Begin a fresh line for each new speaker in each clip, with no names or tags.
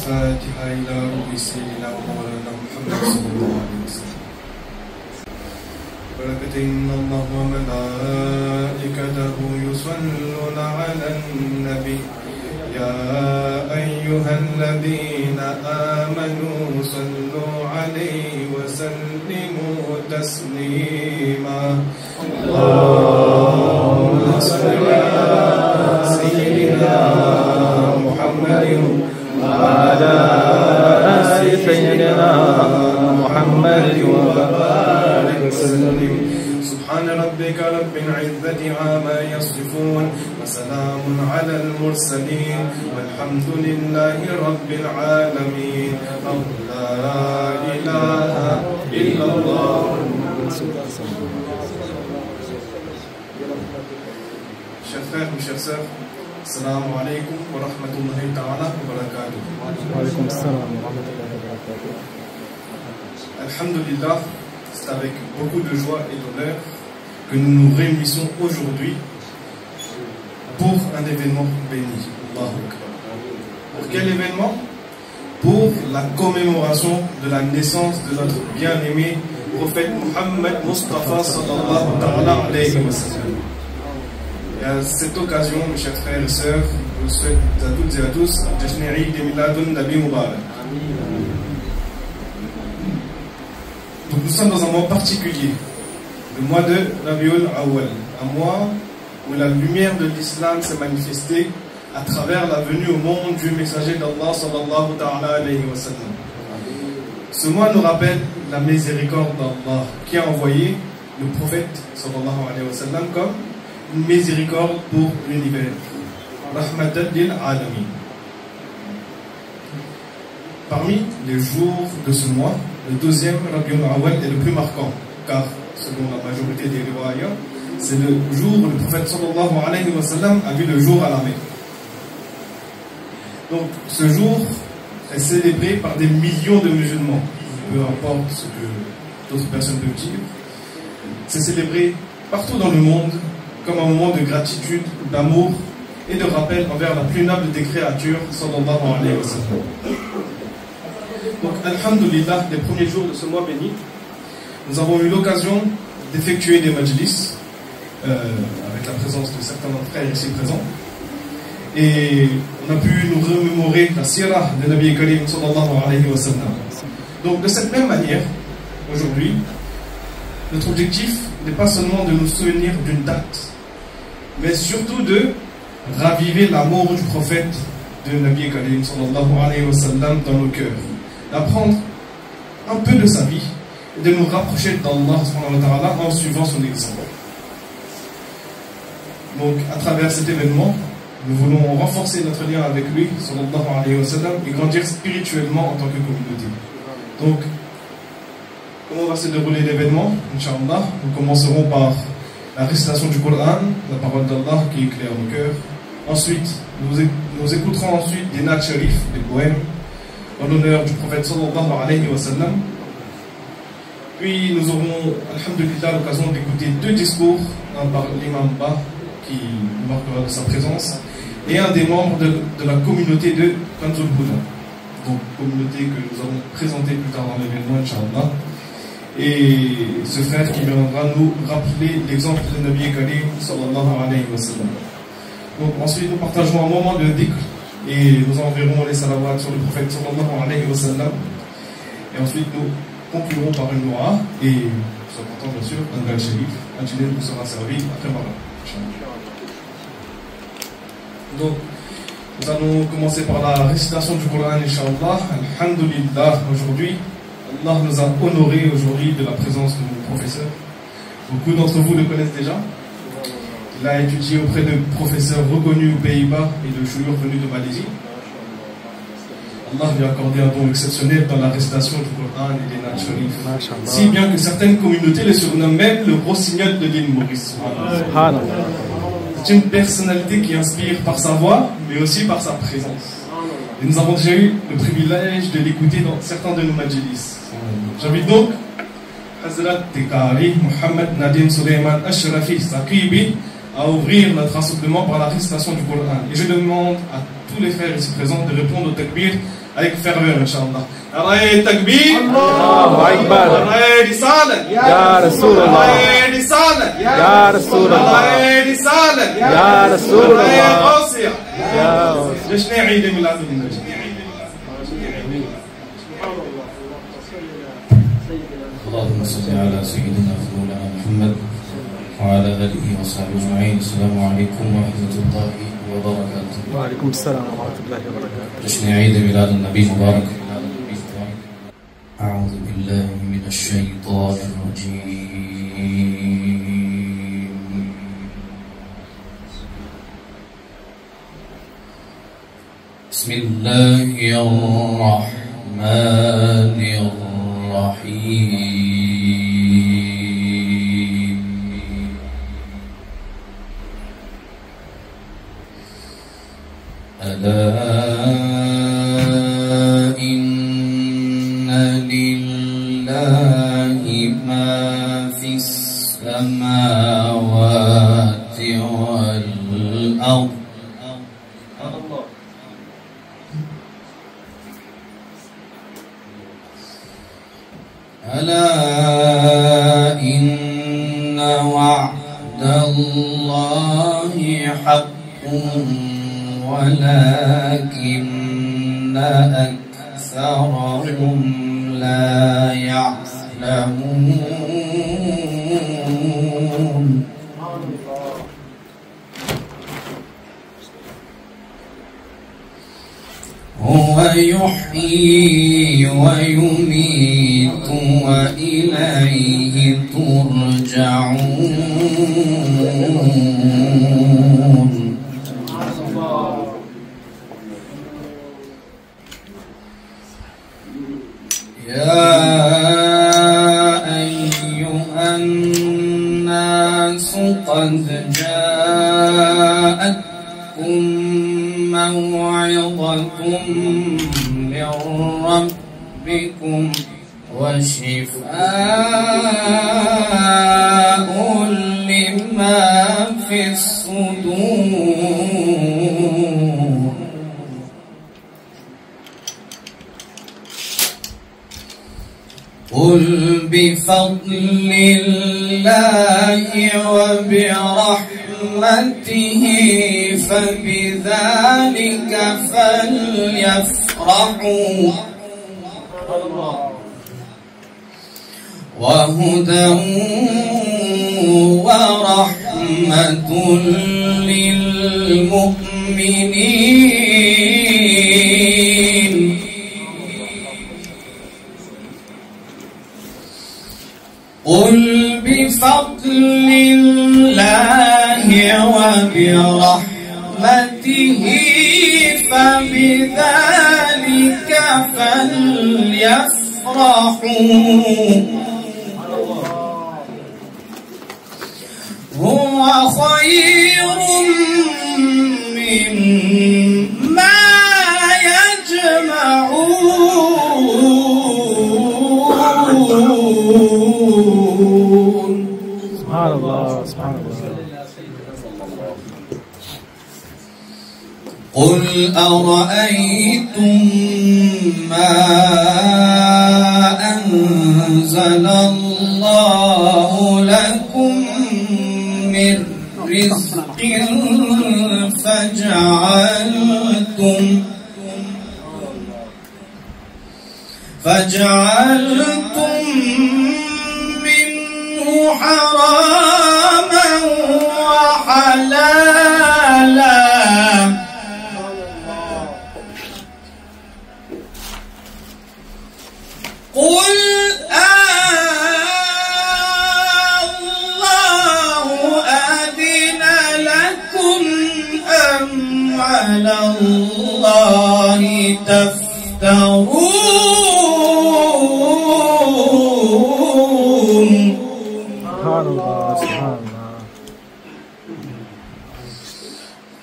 الفاتحة إلى روح سيدنا ومولانا محمد صلى الله عليه وسلم. بركة إن الله وملائكته يصلون على النبي يا أيها الذين آمنوا صلوا عليه وسلموا تسليما. اللهم صل على سيدنا محمد وعلى آل سيدنا محمد وبارك وسلم. سبحان ربك رب العزة عما يصفون وسلام على المرسلين والحمد لله رب العالمين. لا إله إلا الله. Chers frères, mes chères sœurs, assalamu alaikum wa rahmatullahi ta'ala wa barakatuh.
Wa alaikum salam wa rahmatullahi wa barakatuh.
Alhamdulillah, c'est avec beaucoup de joie et d'honneur que nous nous réunissons aujourd'hui pour un événement béni. Allahu Akbar. Pour quel événement? Pour la commémoration de la naissance de notre bien-aimé prophète Muhammad Mustafa sallallahu ta'ala alayhi wa sallam. Et à cette occasion, mes chers frères et sœurs, je vous souhaite à toutes et à tous Jashni Eid Miladun Nabi Mubarak. Donc nous sommes dans un mois particulier, le mois de Rabiul Awwal, un mois où la lumière de l'islam s'est manifestée à travers la venue au monde du messager d'Allah sallallahu ta'ala alayhi wa sallam. Ce mois nous rappelle la miséricorde d'Allah qui a envoyé le prophète sallallahu alayhi wa sallam comme une miséricorde pour l'univers. Rahmatan lil alamin. Parmi les jours de ce mois, le deuxième Rabiul Awwal est le plus marquant, car selon la majorité des riwaya, c'est le jour où le prophète sallallahu alayhi wa sallam a vu le jour à la Mecque. Donc ce jour est célébré par des millions de musulmans, peu importe ce que d'autres personnes peuvent dire. C'est célébré partout dans le monde comme un moment de gratitude, d'amour et de rappel envers la plus noble des créatures, sallallahu alayhi wa sallam. Donc, alhamdulillah, les premiers jours de ce mois béni, nous avons eu l'occasion d'effectuer des majlis avec la présence de certains frères ici présents. Et on a pu nous remémorer la sirah de Nabi Karim sallallahu alayhi wa sallam. Donc, de cette même manière, aujourd'hui, notre objectif n'est pas seulement de nous souvenir d'une date, mais surtout de raviver l'amour du prophète de Nabi Karim sallallahu alayhi wa sallam dans nos cœurs, d'apprendre un peu de sa vie et de nous rapprocher d'Allah en suivant son exemple. Donc, à travers cet événement, nous voulons renforcer notre lien avec lui, sallallahu alayhi wa sallam, et grandir spirituellement en tant que communauté. Donc, comment va se dérouler l'événement? Inch'Allah, nous commencerons par la récitation du Coran, la parole d'Allah qui éclaire nos cœurs. Ensuite, nous écouterons ensuite des nats sharif, des poèmes, en l'honneur du prophète sallallahu alayhi wa sallam. Puis nous aurons, alhamdulillah, l'occasion d'écouter deux discours, un par l'imam Ba, qui nous marquera de sa présence, et un des membres de la communauté de Kanzul Huda, donc communauté que nous allons présenter plus tard dans l'événement, Inch'Allah. Et ce frère qui viendra nous rappeler l'exemple de Nabi Karim sallallahu alayhi wa sallam. Donc ensuite nous partagerons un moment de dhikr et nous enverrons les salawats sur le prophète sallallahu alayhi wa sallam. Et ensuite nous conclurons par une dua et soit content bien sûr un gal sharif, un dîner nous sera servi après Mara. Donc nous allons commencer par la récitation du Coran, Inch'Allah. Alhamdulillah, aujourd'hui Allah nous a honorés aujourd'hui de la présence de mon professeur. Beaucoup d'entre vous le connaissent déjà. Il a étudié auprès de professeurs reconnus aux Pays-Bas et de chouyours venus de Malaisie. Allah lui a accordé un don exceptionnel dans la récitation du Coran et des nats sharif. Si bien que certaines communautés le surnomment même le rossignol de l'île Maurice. C'est une personnalité qui inspire par sa voix, mais aussi par sa présence. Et nous avons déjà eu le privilège de l'écouter dans certains de nos majlis. J'invite donc Hazrat Tekari Mohamed Nadim Suleiman Ashrafi Sakibi à ouvrir notre rassemblement par la récitation du Coran. Et je demande à tous les frères ici présents de répondre au takbir avec ferveur, Inch'Allah. Arrête takbir,
Allahu Akbar,
arrête risala,
Ya Rasulallah,
arrête risala,
Ya Rasulallah,
arrête risala,
Ya Rasulallah,
arrête Asia.
Ya
جشن عيد ميلاد النبي.
اللهم صل على سيدنا مولانا محمد وعلى آله وصحبه أجمعين. السلام عليكم ورحمة الله وبركاته.
وعليكم السلام ورحمة الله وبركاته.
جشن عيد ميلاد النبي مبارك. أعوذ بالله من الشيطان الرجيم. بسم الله الرحمن الرحيم. ألا إن لله ما في السماوات والأرض. ألا إن وعد الله حق ولكن أكثرهم لا يعلمون. هو يحيي ويميت وإليه ترجعون. يا أيها الناس قد جاءتكم موعظة من ربكم وشفاء لما في الصدور. قل بفضل الله وبرحمته فبذلك فليفرحوا وهدى ورحمة للمؤمنين. قل بفضل الله وبرحمته فبذلك فليفرحوا هو خير مما يجمعون.
سبحان الله سبحان الله.
قل أرأيتم ما أنزل الله لكم من رزق فجعلتم منه حراما وحلالا قل الله أذن لكم أم على الله تفترون.
سبحان الله سبحان الله.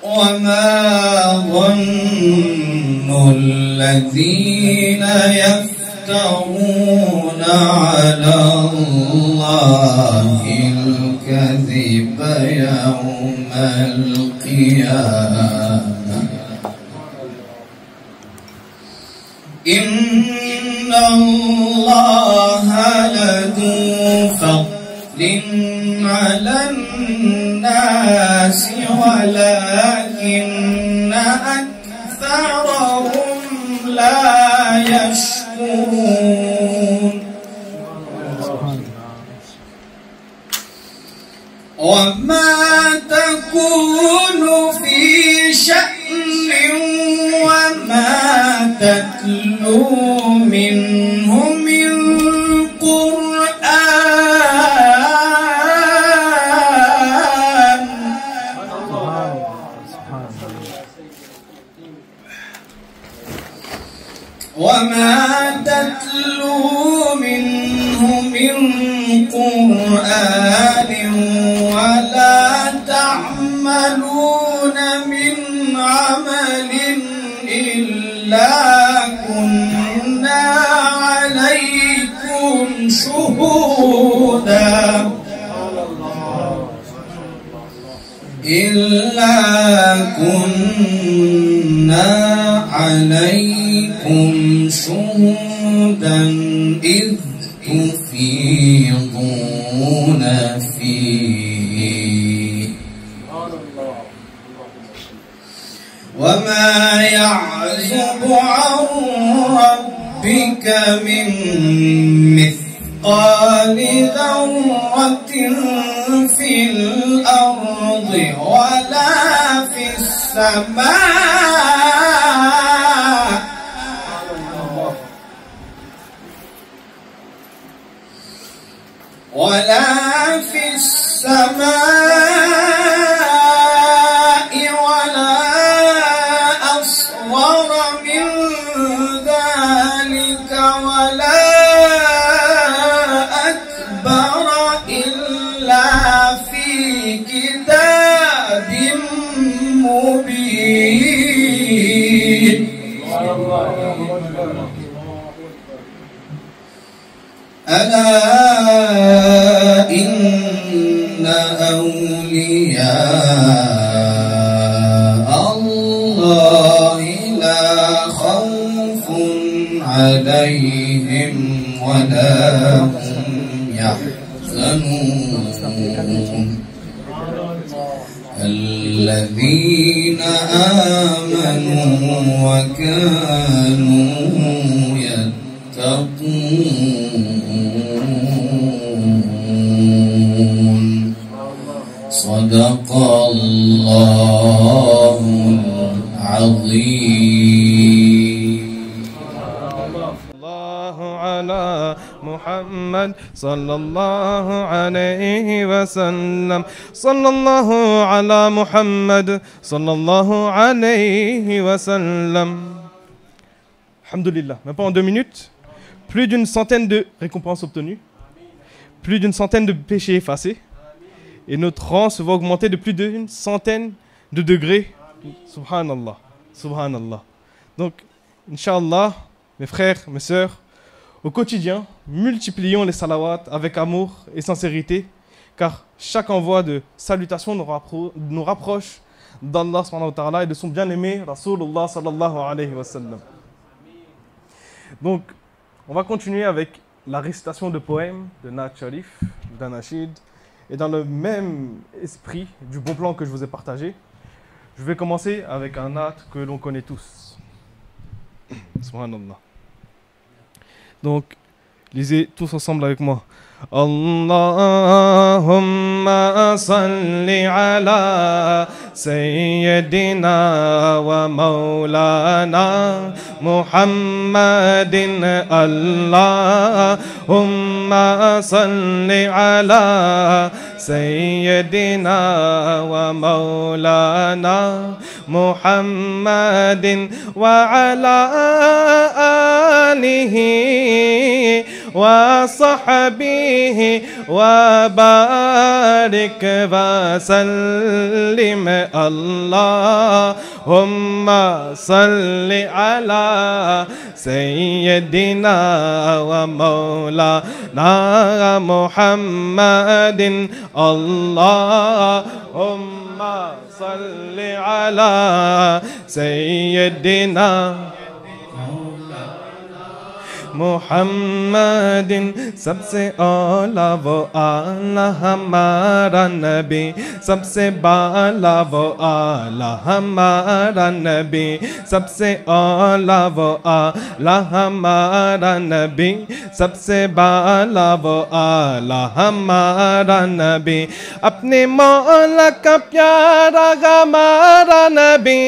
وما ظن الذين يفترون يفترون على الله الكذب يوم القيامة إن الله لذو فضل على الناس ولكن أكثرهم لا يشكرون وما تكون في شأن وما تتلو منه من قرآن وما تتلو منه من قرآن ولا تعملون من عمل إلا كنا عليكم شهودا إذ تفيضون فيه وما يعزب عن ربك من مثقال ذرة في الأرض ولا في السماء ولا أصغر من ذلك ولا أكبر إلا في كتاب مبين ألا إن أولياء الله لا خوف عليهم ولا هم يحزنون الذين آمنوا وكانوا يتقون صدق الله العظيم.
الله على محمد صلى الله عليه وسلم صلى الله على محمد صلى الله عليه وسلم. Alhamdulillah, même pas en 2 minutes, plus d'une centaine de récompenses obtenues, plus d'une centaine de péchés effacés, et notre rang se va augmenter de plus d'une centaine de degrés. Subhanallah, subhanallah. Donc, Inch'Allah, mes frères, mes sœurs, au quotidien, multiplions les salawats avec amour et sincérité, car chaque envoi de salutation nous rapproche d'Allah subhanahu wa ta'ala et de son bien-aimé Rasulullah sallallahu alayhi wa sallam. Donc, on va continuer avec la récitation de poèmes de Naat Sharif, d'Anachid, et dans le même esprit du bon plan que je vous ai partagé, je vais commencer avec un Naat que l'on connaît tous. Subhanallah. Donc, lisez tous ensemble avec moi. Allahumma salli ala sayyidina wa maulana Muhammadin. Allahumma salli ala sayyidina wa maulana Muhammadin wa ala alihi وصحبه وبارك وسلم اللهم صل على سيدنا ومولانا محمد اللهم صل على سيدنا محمد سب سے اولا وہ آلہ ہمارا نبی سب سے بالا وہ آلہ ہمارا نبی سب سے اولا وہ آلہ ہمارا نبی سب سے بالا وہ آلہ ہمارا نبی اپنے مولا کا پیارا ہمارا نبی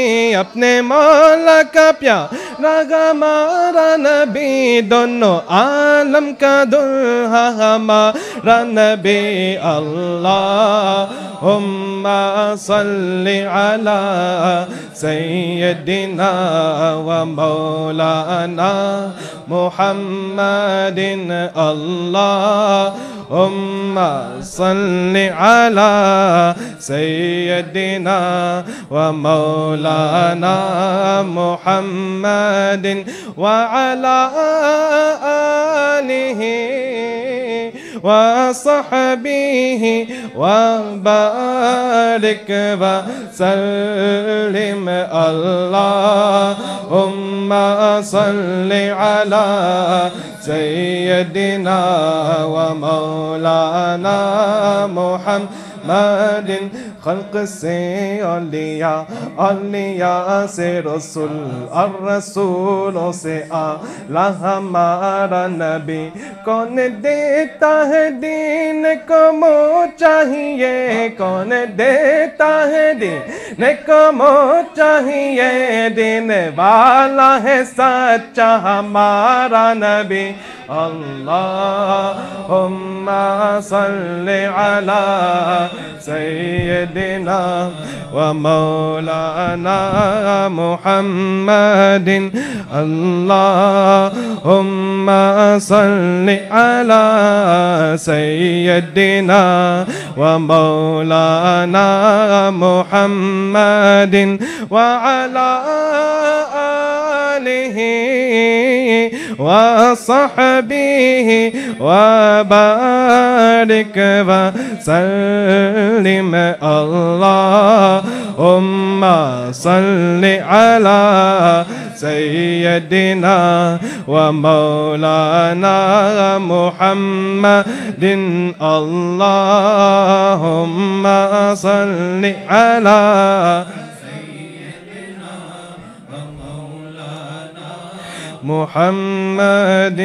اپنے مولا کا پیارا ہمارا نبی دونوں عالم کا دلہا ہمارا نبی اللہم صلی علی سیدنا و مولانا محمد اللہم صلی علی سیدنا و مولانا محمد وعلى آله وصحبه وبارك وسلم اللهم صل على سيدنا ومولانا محمد خلق سے اولیاء اولیاء سے رسول اور رسولوں سے اعلیٰ ہمارا نبی کون دیتا ہے دین کو منہ چاہیے کون دیتا ہے دین کو منہ چاہیے دین والا ہے سچا ہمارا نبی اللہم صلی علی سیدنا و مولانا محمد اللہم صلی علی سیدنا و مولانا محمد وعلی آلہ وصحبه وبارك وسلم اللهم صل على سيدنا ومولانا محمد اللهم صل على محمد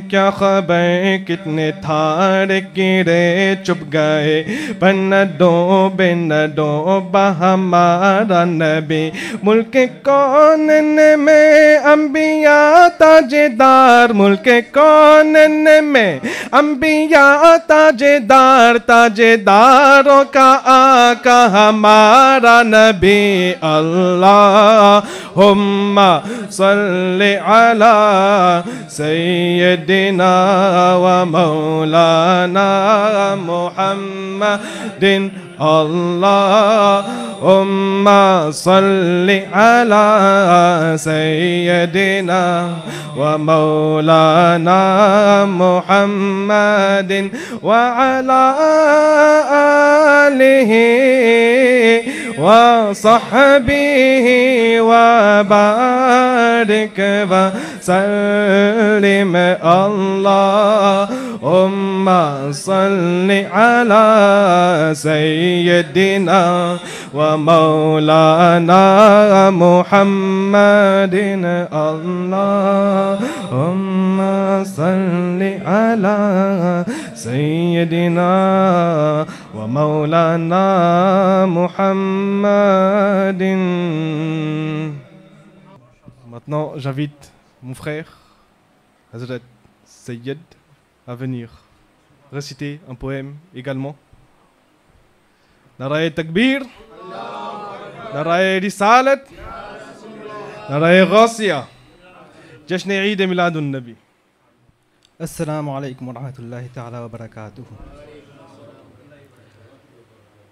کیا خبر کتنے تھار کیڑے چپ گئے پر نہ ڈوبے نہ ڈوبا ہمارا نبی ملک کونن میں انبیاء تاجدار ملک کونن میں انبیاء تاجدار تاجداروں کا آقا ہمارا نبی اللہم صلی علی سیدنا و مولانا محمد اللہم صلی علی سیدنا و مولانا محمد وعلی آلہ وصحبه وبارك وسلم اللهم صل على سيدنا ومولانا محمد اللهم صل على سيدنا ومولانا محمد. Maintenant, j'invite mon frère, Hazrat Sayyid, à venir réciter un poème également. Narae Takbir, Narae Risalat, Narae Ghasiya, Jashn Eid Miladun Nabi.
السلام عليكم ورحمة الله تعالى وبركاته.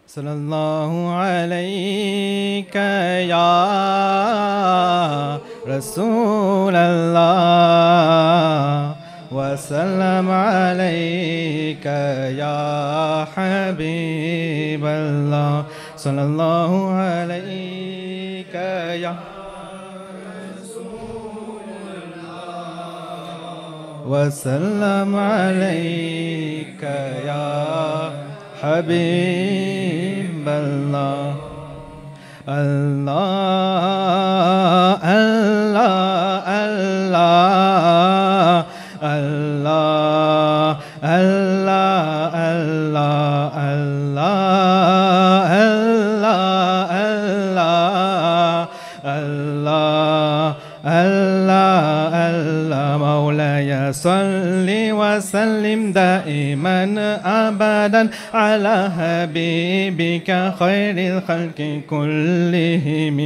صلى الله عليك يا رسول الله وسلم عليك يا حبيب الله. صلى الله عليك يا وسلم عليك يا حبيب الله. الله الله الله الله الله الله الله الله الله الله مولاي صل وسلم دائما أبدا على حبيبك خير الخلق كلهم.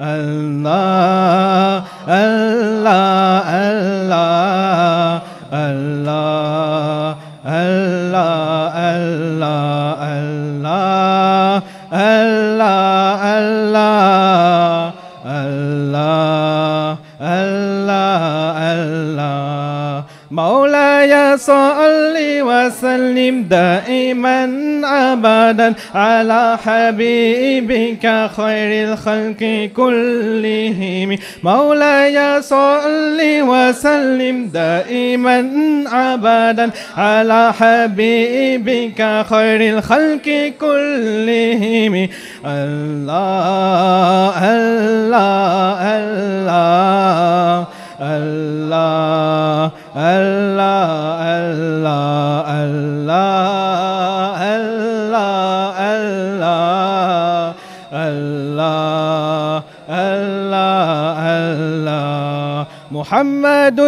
الله الله الله الله الله الله الله الله الله الله الله مولاي صل وسلم دائما أبدا على حبيبك خير الخلق كلهم. مولاي صل وسلم دائما أبدا على حبيبك خير الخلق كلهم. الله الله الله الله الله الله الله الله الله الله الله محمد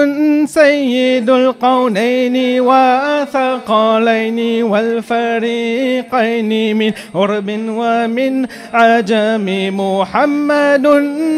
سيد القونين والثقلين والفريقين من عرب ومن عجم. محمد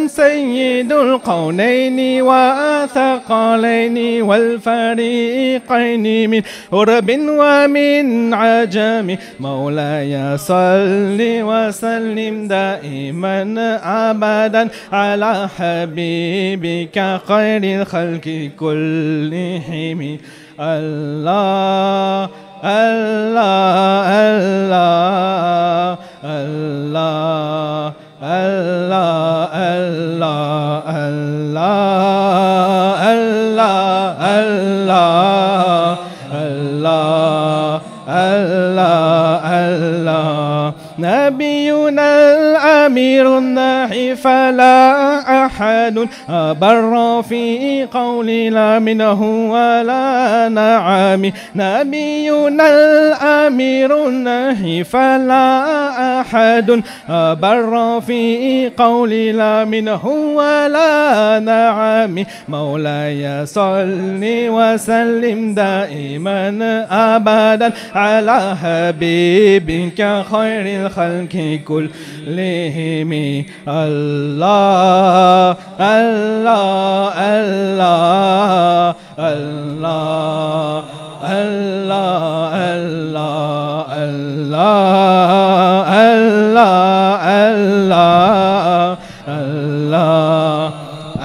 سيد القونين والثقلين والفريقين من عرب ومن عجم. مولاي صل وسلم دائما أبدا على حبيبك خير الخلق كلهم. الله الله الله الله الله الله الله الله الله الله الله نبينا الأمير الناحي فلا أحد أبر في قولنا منه ولا نعم. نبينا الأمير الناحي فلا أحد أبر في قولنا منه ولا نعم. مولاي صل وسلم دائما أبدا على حبيبك خير الخلق كلهم. الله الله الله الله الله الله الله الله الله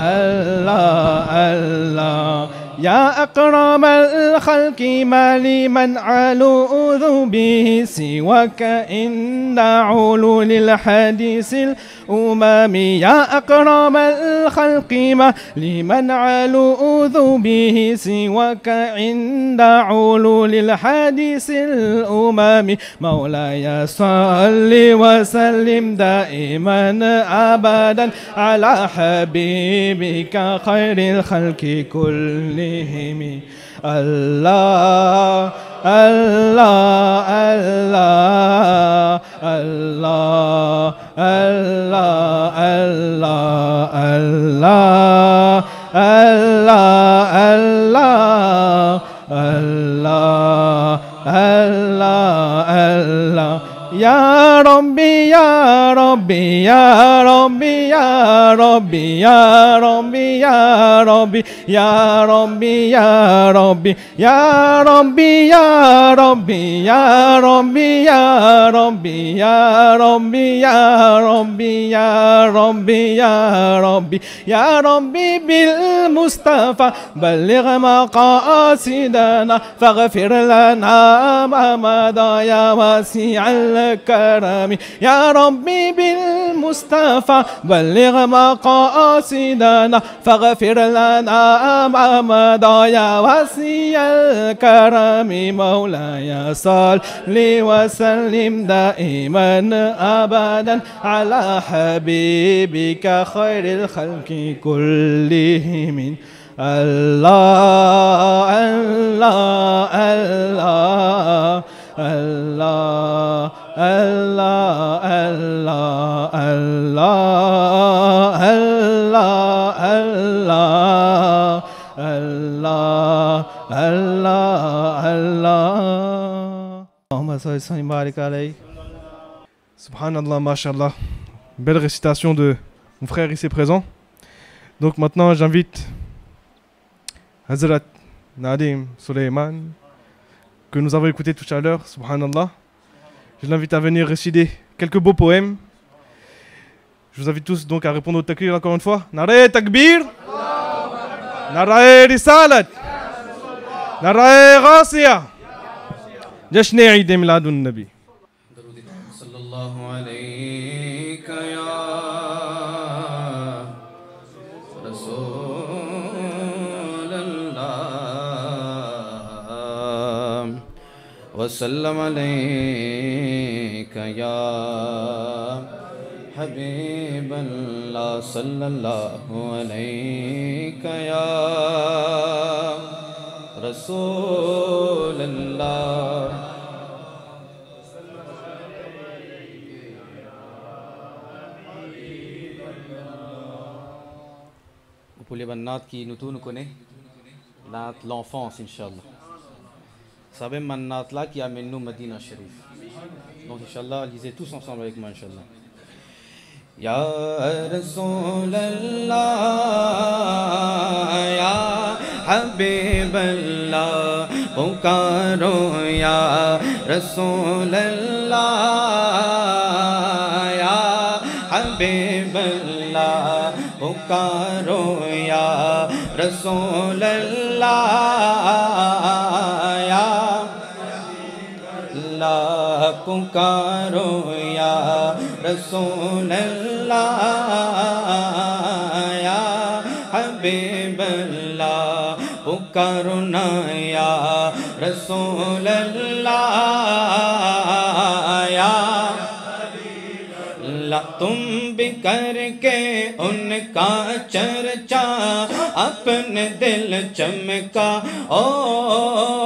الله الله يا أكرم الخلق ما لمن ألوذ به سواك عند علول الحديث الأمم. يا أكرم الخلق ما لمن ألوذ به سواك عند علول الحديث الأمم. مولاي صل وسلم دائما أبدا على حبيبك خير الخلق كلهم. الله الله الله الله الله الله الله الله الله الله الله يا Rabbi Ya Rabbi Ya Rabbi Ya Rabbi Ya Rabbi Ya Rabbi Ya Rabbi Ya Rabbi Ya Rabbi Ya Rabbi Ya Rabbi Ya Rabbi Ya Rabbi Ya Rabbi Ya Rabbi Ya Rabbi Ya Rabbi bil Mustafa بلغ مقاصدنا فاغفر لنا ما مضى يا واسع الكرم يا ربي بالمصطفى بلغ مقاصدنا فاغفر لنا ما مضى يا واسع الكرم مولاي صل وسلم دائما ابدا على حبيبك خير الخلق كلهم Allah, Allah, Allah, Allah, Allah, Allah, Allah, Allah, Allah, Allah, Allah, Allah. Allahumma salli wa sallim barik alayhi.
Subhanallah, mashallah. Belle récitation de mon frère ici présent. Donc maintenant, j'invite Hazrat Nadim Suleiman, que nous avons écouté tout à l'heure, subhanallah. Je l'invite à venir réciter quelques beaux poèmes. Je vous invite tous donc à répondre au takbir encore une fois. Narae takbir, Narae risalat, Narae ghasiya, Jashni Eid Miladun Nabi.
Sallallahu alayka ya وسلم عليك يا حبيب الله صلى الله عليك يا رسول الله Vous pouvez bannat qui nous tout nous connaît l'enfance inchallah. Savez mannat là qui amène nous Medina Sharif. Donc inchallah lisez tous ensemble avec moi inchallah. Ya Rasoul Allah ya Habib Allah pukaro ya Rasoul Allah ya Habib Allah pukaro ya Rasoul Allah پکارو یا رسول اللہ یا حبیب اللہ پکارو نا یا رسول اللہ یا تم بھی کر کے ان کا چرچا اپنے دل چمکا اونچ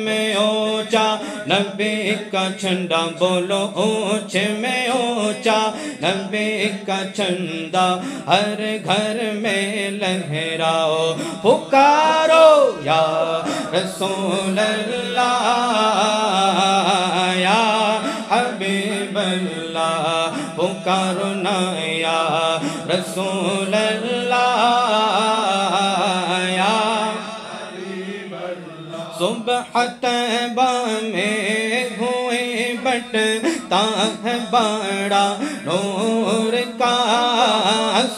میں اونچا نبی کا جھنڈا بولو اونچ میں اونچا نبی کا جھنڈا ہر گھر میں لہراؤ پکارو یا رسول اللہ یا حبیب اللہ پکارو نا یا رسول اللہ یا صبح طیبہ میں ہوئے بٹتا ہے بڑا نور کا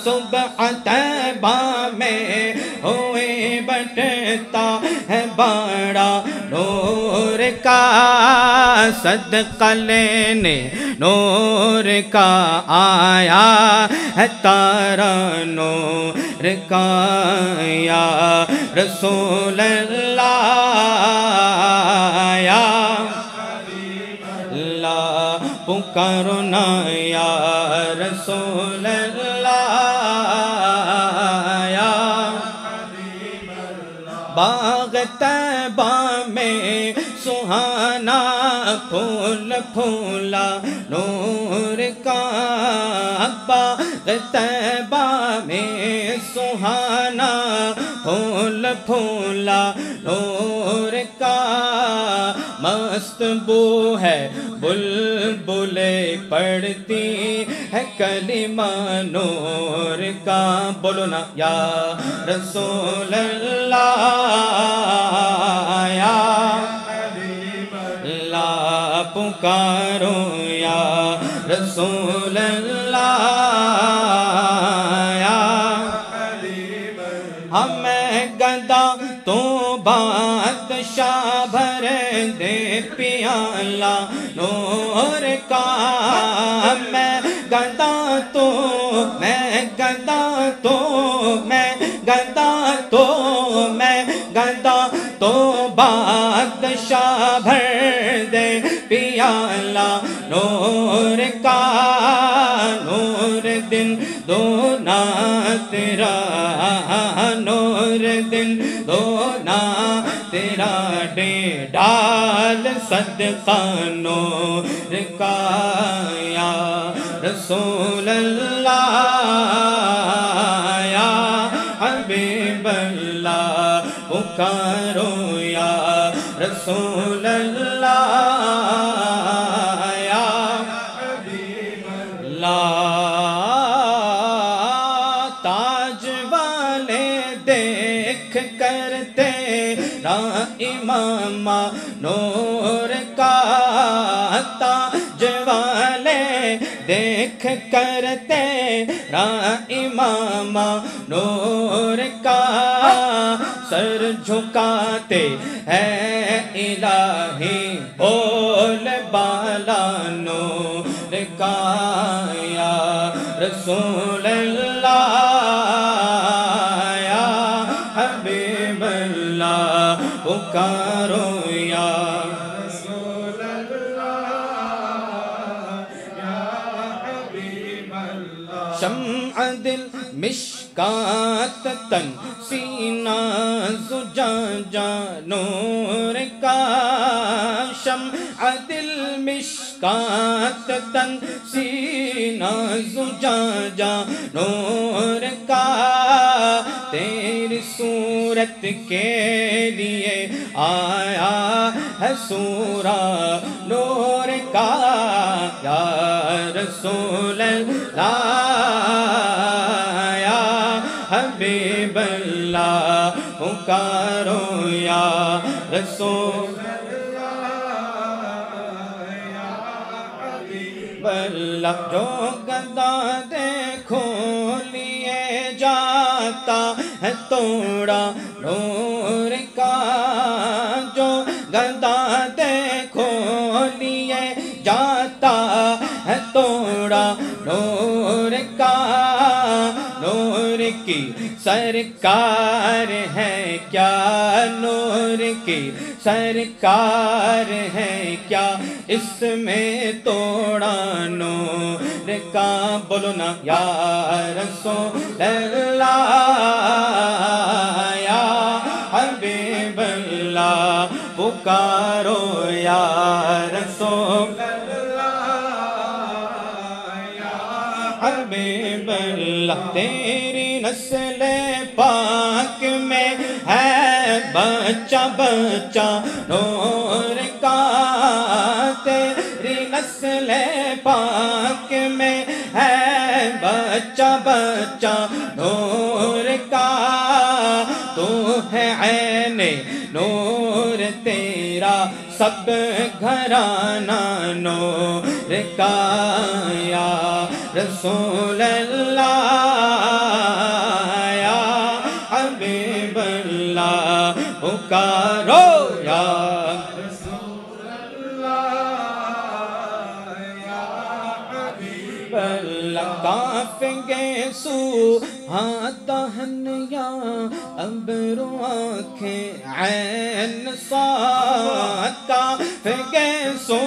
صبح طیبہ میں ہوئے بٹتا ہے بڑا نور کا صدقہ لینے نور کا آیا ہے تارا نور کا یا رسول اللہ یا اللہ پکارو نا یا رسول اللہ یا باغ طیبہ میں سہانا پھول پھولا نور کا باغ طیبہ میں سہانا پھول پھولا نور کا مست بو ہے بلبلیں پڑھتی ہے کلمہ نور کا، بولو نا یا رسول اللہ یا اللہ، پکارو یا رسول اللہ یا ہمیں گدا تو بادشاہ بھر دے پیالہ نور کا، میں گدا تو میں گدا تو میں گدا تو میں گدا تو بادشاہ بھر دے پیالہ نور کا، نور دن دونا تیرا، نور دن دونا تیرا، دے ڈال صدقہ نور کا یا رسول اللہ یا حبیب اللہ، پکارو یا رسول اللہ یا حبیب اللہ، تاج والے دیکھ کر تیرا امام نور کا، تاج والے دیکھ کر تیرا امام نور کا، سر جھکاتے ہیں الہی بول بالا نور کا یا رسول اللہ یا حبیب اللہ، پکارو یا رسول اللہ یا حبیب اللہ، شمع دل مشکات تن سینہ زجاجہ نور کا، شمع دل مشکات تن سینہ زجاجہ نور کا، تیری صورت کے لیے آیا ہے سورہ نور کا یا رسول اللہ یا حبیب اللہ، پکارو یا رسول اللہ، جو گدا دیکھو لیے جاتا ہے توڑا نور کا، جو گدا دیکھو لیے جاتا ہے توڑا نور کا، نور کی سرکار ہے کیا، نور کی سرکار ہے کیا، اس میں توڑا نور کا، بولو نا یا رسول اللہ یا حبیب اللہ، پکارو یا رسول حبیب اللہ، تیری نسل پاک میں ہے بچہ بچہ نور کا، تیری نسل پاک میں ہے بچہ بچہ نور کا، تو ہے عین نور تیرا سب گھرانہ نور کا یا رسول اللہ یا حبیب اللہ، پکارو یا رسول اللہ یا حبیب اللہ، کافیں گے سو دہن یا ابرو آنکھیں عین صاد، کافیں گے سو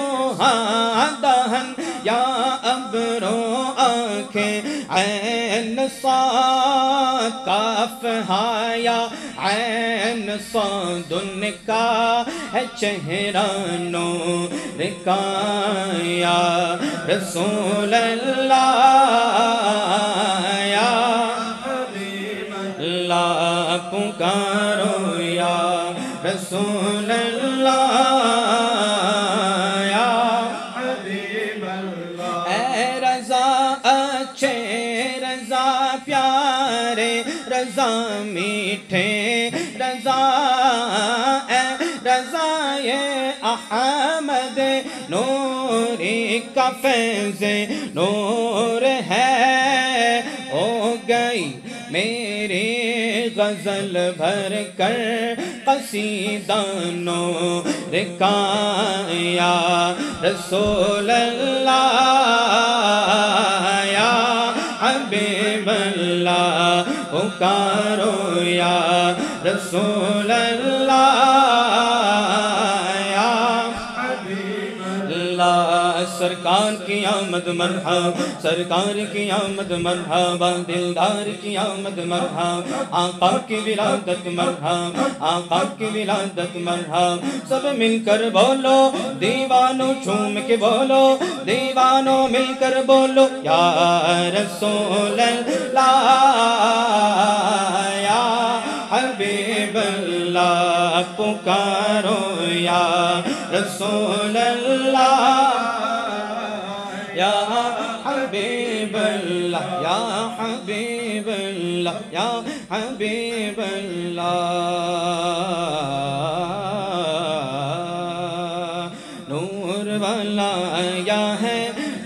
دہن یا ابرو آنکھیں عین صاد، کاف ہایا عین صاد، ان کا ہے چہرہ نور کا یا رسول اللہ یا حبیب اللہ، پکارو یا رسول اللہ یا اچھے رضا پیارے رضا میٹھے رضا اے رضا یہ احمد نوری کا فیض نور ہے ہو گئی میری غزل بھر کر قصیدہ نور کا یا رسول اللہ یا حبیب اللہ پکارو یا رسول اللہ یا حبیب اللہ سرکار کی آمد مرحبا سرکار کی آمد مرحبا دلدار کی آمد مرحبا آقا کی ولادت مرحبا آقا کی ولادت مرحبا سب مل کر بولو دیوانوں جھوم کے بولو دیوانوں مل کر بولو یا رسول اللہ یا حبیب اللہ پکارو یا رسول اللہ یا حبیب اللہ یا حبیب اللہ یا حبیب اللہ نور والا آیا ہے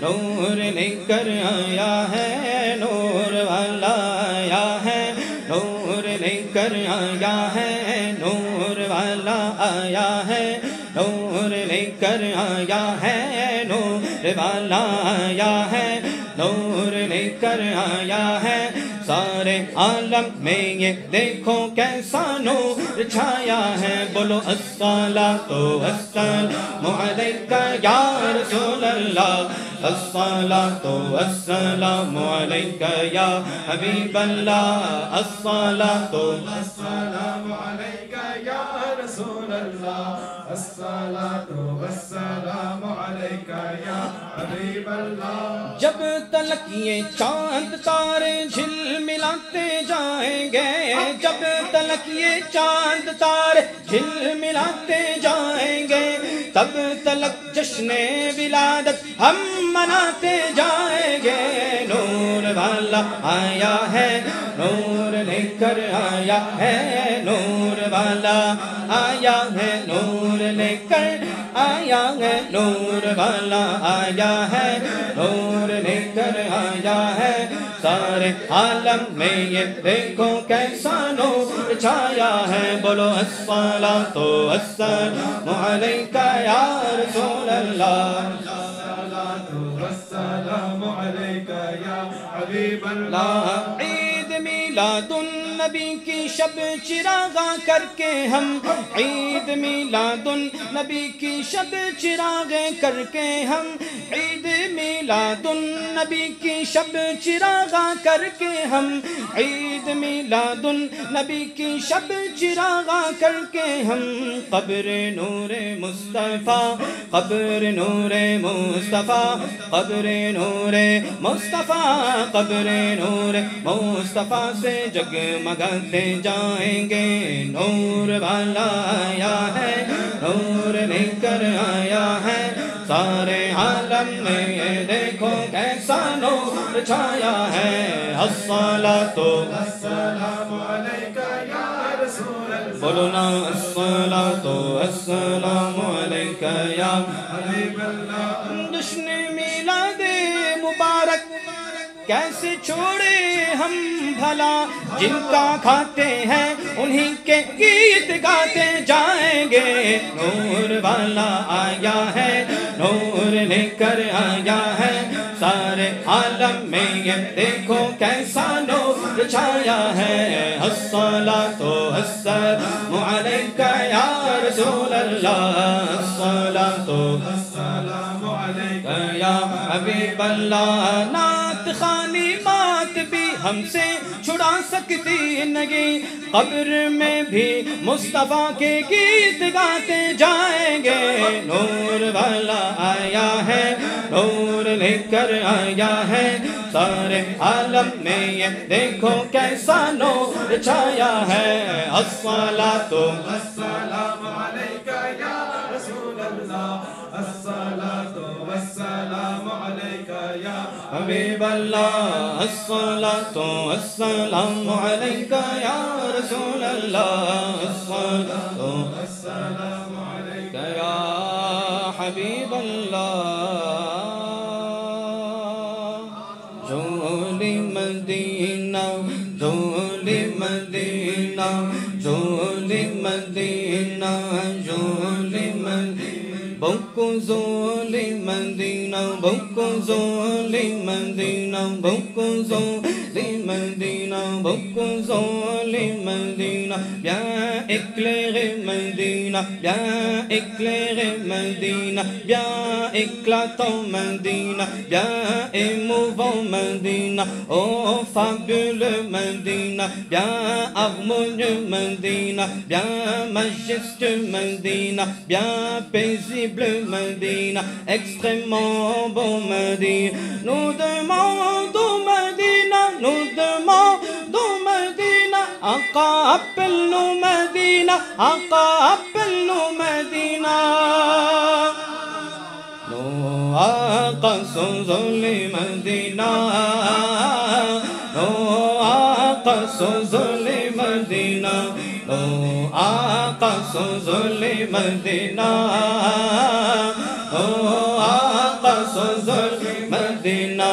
نور لے کر آیا ہے نور والا آیا ہے نور لے کر آیا ہے نور والا آیا ہے نور لے کر آیا ہے نور والا آیا ہے نور لے کر آیا ہے سارے عالم میں یہ دیکھو کیسا نور چھایا ہے بولو الصلاۃ والسلام علیک یا رسول اللہ الصلاۃ والسلام علیک یا حبیب اللہ الصلاۃ والسلام علیک یا رسول اللہ الصلاۃ والسلام علیک یا حبیب اللہ جب تلک یہ چاند تارے جھل ملاتے جائیں گے جب تلک یہ چاند تارے جھل ملاتے جائیں گے تب تلک جشن ولادت ہم مناتے جائیں گے نور والا آیا ہے نور لے کر آیا ہے نور والا آیا ہے نور لے کر آیا ہے نور والا آیا ہے نور لے کر آیا ہے سارے عالم میں یہ دیکھو کیسا نور چھایا ہے بولو الصلاۃ والسلام علیک یا رسول اللہ الصلاۃ والسلام علیک یا حبیب اللہ عید میلاد النبی کی شب چراغاں کر کے ہم عید میلاد النبی کی شب چراغیں کر کے ہم عید میلاد النبی کی شب چراغاں کر کے ہم عید میلاد النبی کی شب چراغاں کر کے ہم قبر نور مصطفیٰ قبر نور مصطفیٰ قبر نور مصطفیٰ قبر نور مصطفیٰ سے جگمگاتے جائیں گے نور والا آیا ہے نور لے کر آیا ہے سارے عالم میں دیکھو کیسا نور چھایا ہے الصلاۃ والسلام علیک یا رسول اللہ بولو نا الصلاۃ والسلام علیک یا حبیب اللہ جشن میلاد مبارک کیسے چھوڑے ہم بھلا جن کا کھاتے ہیں انہی کے گیت گاتے جائیں گے نور والا آیا ہے نور لے کر آیا ہے سارے عالم میں یہ دیکھو کیسا نور چھایا ہے الصلاۃ والسلام علیک یا رسول اللہ الصلاۃ والسلام علیک یا حبیب اللہ نعت خوانی بات بھی ہم سے چھڑا سکتی نہیں قبر میں بھی مصطفیٰ کے گیت گاتے جائیں گے نور والا آیا ہے نور لے کر آیا ہے سارے عالم میں یہ دیکھو کیسا نور چھایا ہے الصلاۃ والسلام علیک یا رسول اللہ الصلاۃ والسلام علیک یا حبیب اللہ الصلاۃ والسلام علیک یا رسول اللہ الصلاۃ والسلام علیک یا حبیب اللہ جھولی مدینہ جھولی مدینہ جھولی مدینہ جھولی مدینہ بکو زولی مدینہ بکو زولی مدینہ بکو زولی مدینہ بکو زولی مدینہ bien éclairé Medina, bien éclairé Medina, bien éclatant Medina, bien émouvant Medina, oh fabuleux Medina, bien harmonieux Medina, bien majestueux Medina, bien paisible Medina, extrêmement bon Medina. Nous demandons Medina, nous demandons Medina, Aqa appelle-nous Medina, Aqa appelle-nous Medina. Nos Aqa sont jolis Medina, nos Aqa sont jolis Medina, nos Aqa sont jolis Medina, nos Aqa sont jolis Medina,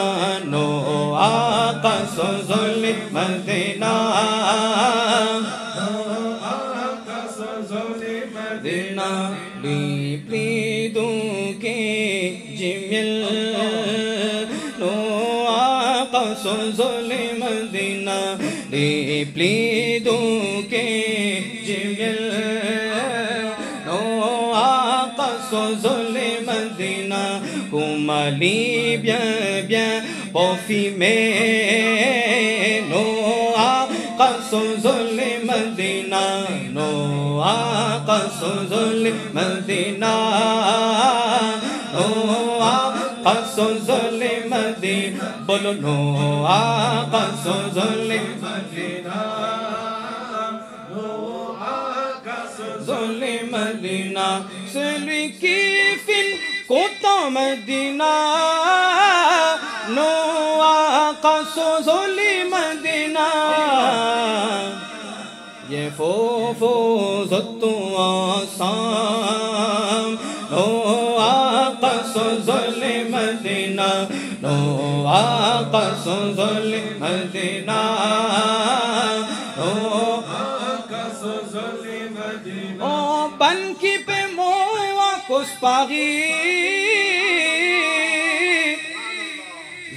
nos Aqa sont jolis Medina. Les plis doux qui Jimil nos Aqa sont jolis Medina, les plis doux qui Jimil nos Aqa sont jolis Medina, Koumali bien parfumé, nos Aqa sont jolis Medina, nos Aqa sont jolis Medina, nos Aqa sont jolis Medina, bolo nos Aqa sont jolis Medina, nos Aqa sont jolis Medina, celui qui file content Medina, nos Aqa sont jolis Medina. Bien faux tout ensemble, nos Aqa sont jolis Medina, nos Aqa sont jolis Medina, nos Aqa sont jolis Medina. Oh, ban qui paie moi à cause Paris,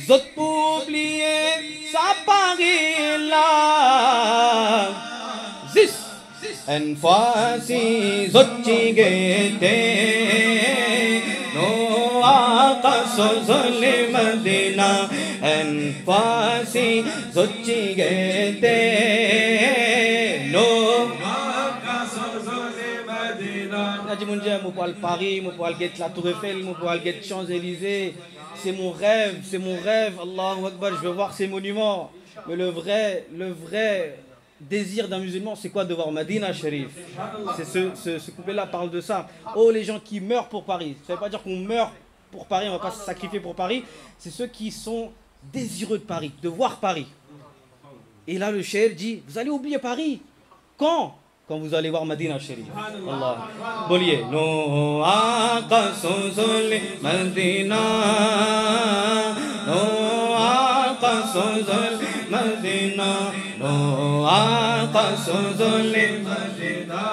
zot pour oublier ça Paris là. Une fois si zotti gete, nos Aqa sont jolis Medina, une fois si zotti gete, nos Aqa sont jolis Medina. Nadi mon Dieu, mon poil Paris, mon poil get la Tour Eiffel, mon poil get Champs-Élysées, c'est mon rêve, Allahu Akbar, je veux voir ces monuments. Mais le vrai désir d'un musulman, c'est quoi de voir Medina Sharif? C'est ce couplet-là parle de ça. Oh, les gens qui meurent pour Paris. Ça ne veut pas dire qu'on meurt pour Paris, on ne va pas se sacrifier pour Paris. C'est ceux qui sont désireux de Paris, de voir Paris. Et là, le cheikh dit, vous allez oublier Paris. Quand vous allez voir Medina Sharif. Allah. Bolier. Nos Aqa sont jolis Medina. Nos Aqa sont jolis Medina. Nos Aqa sont jolis Medina.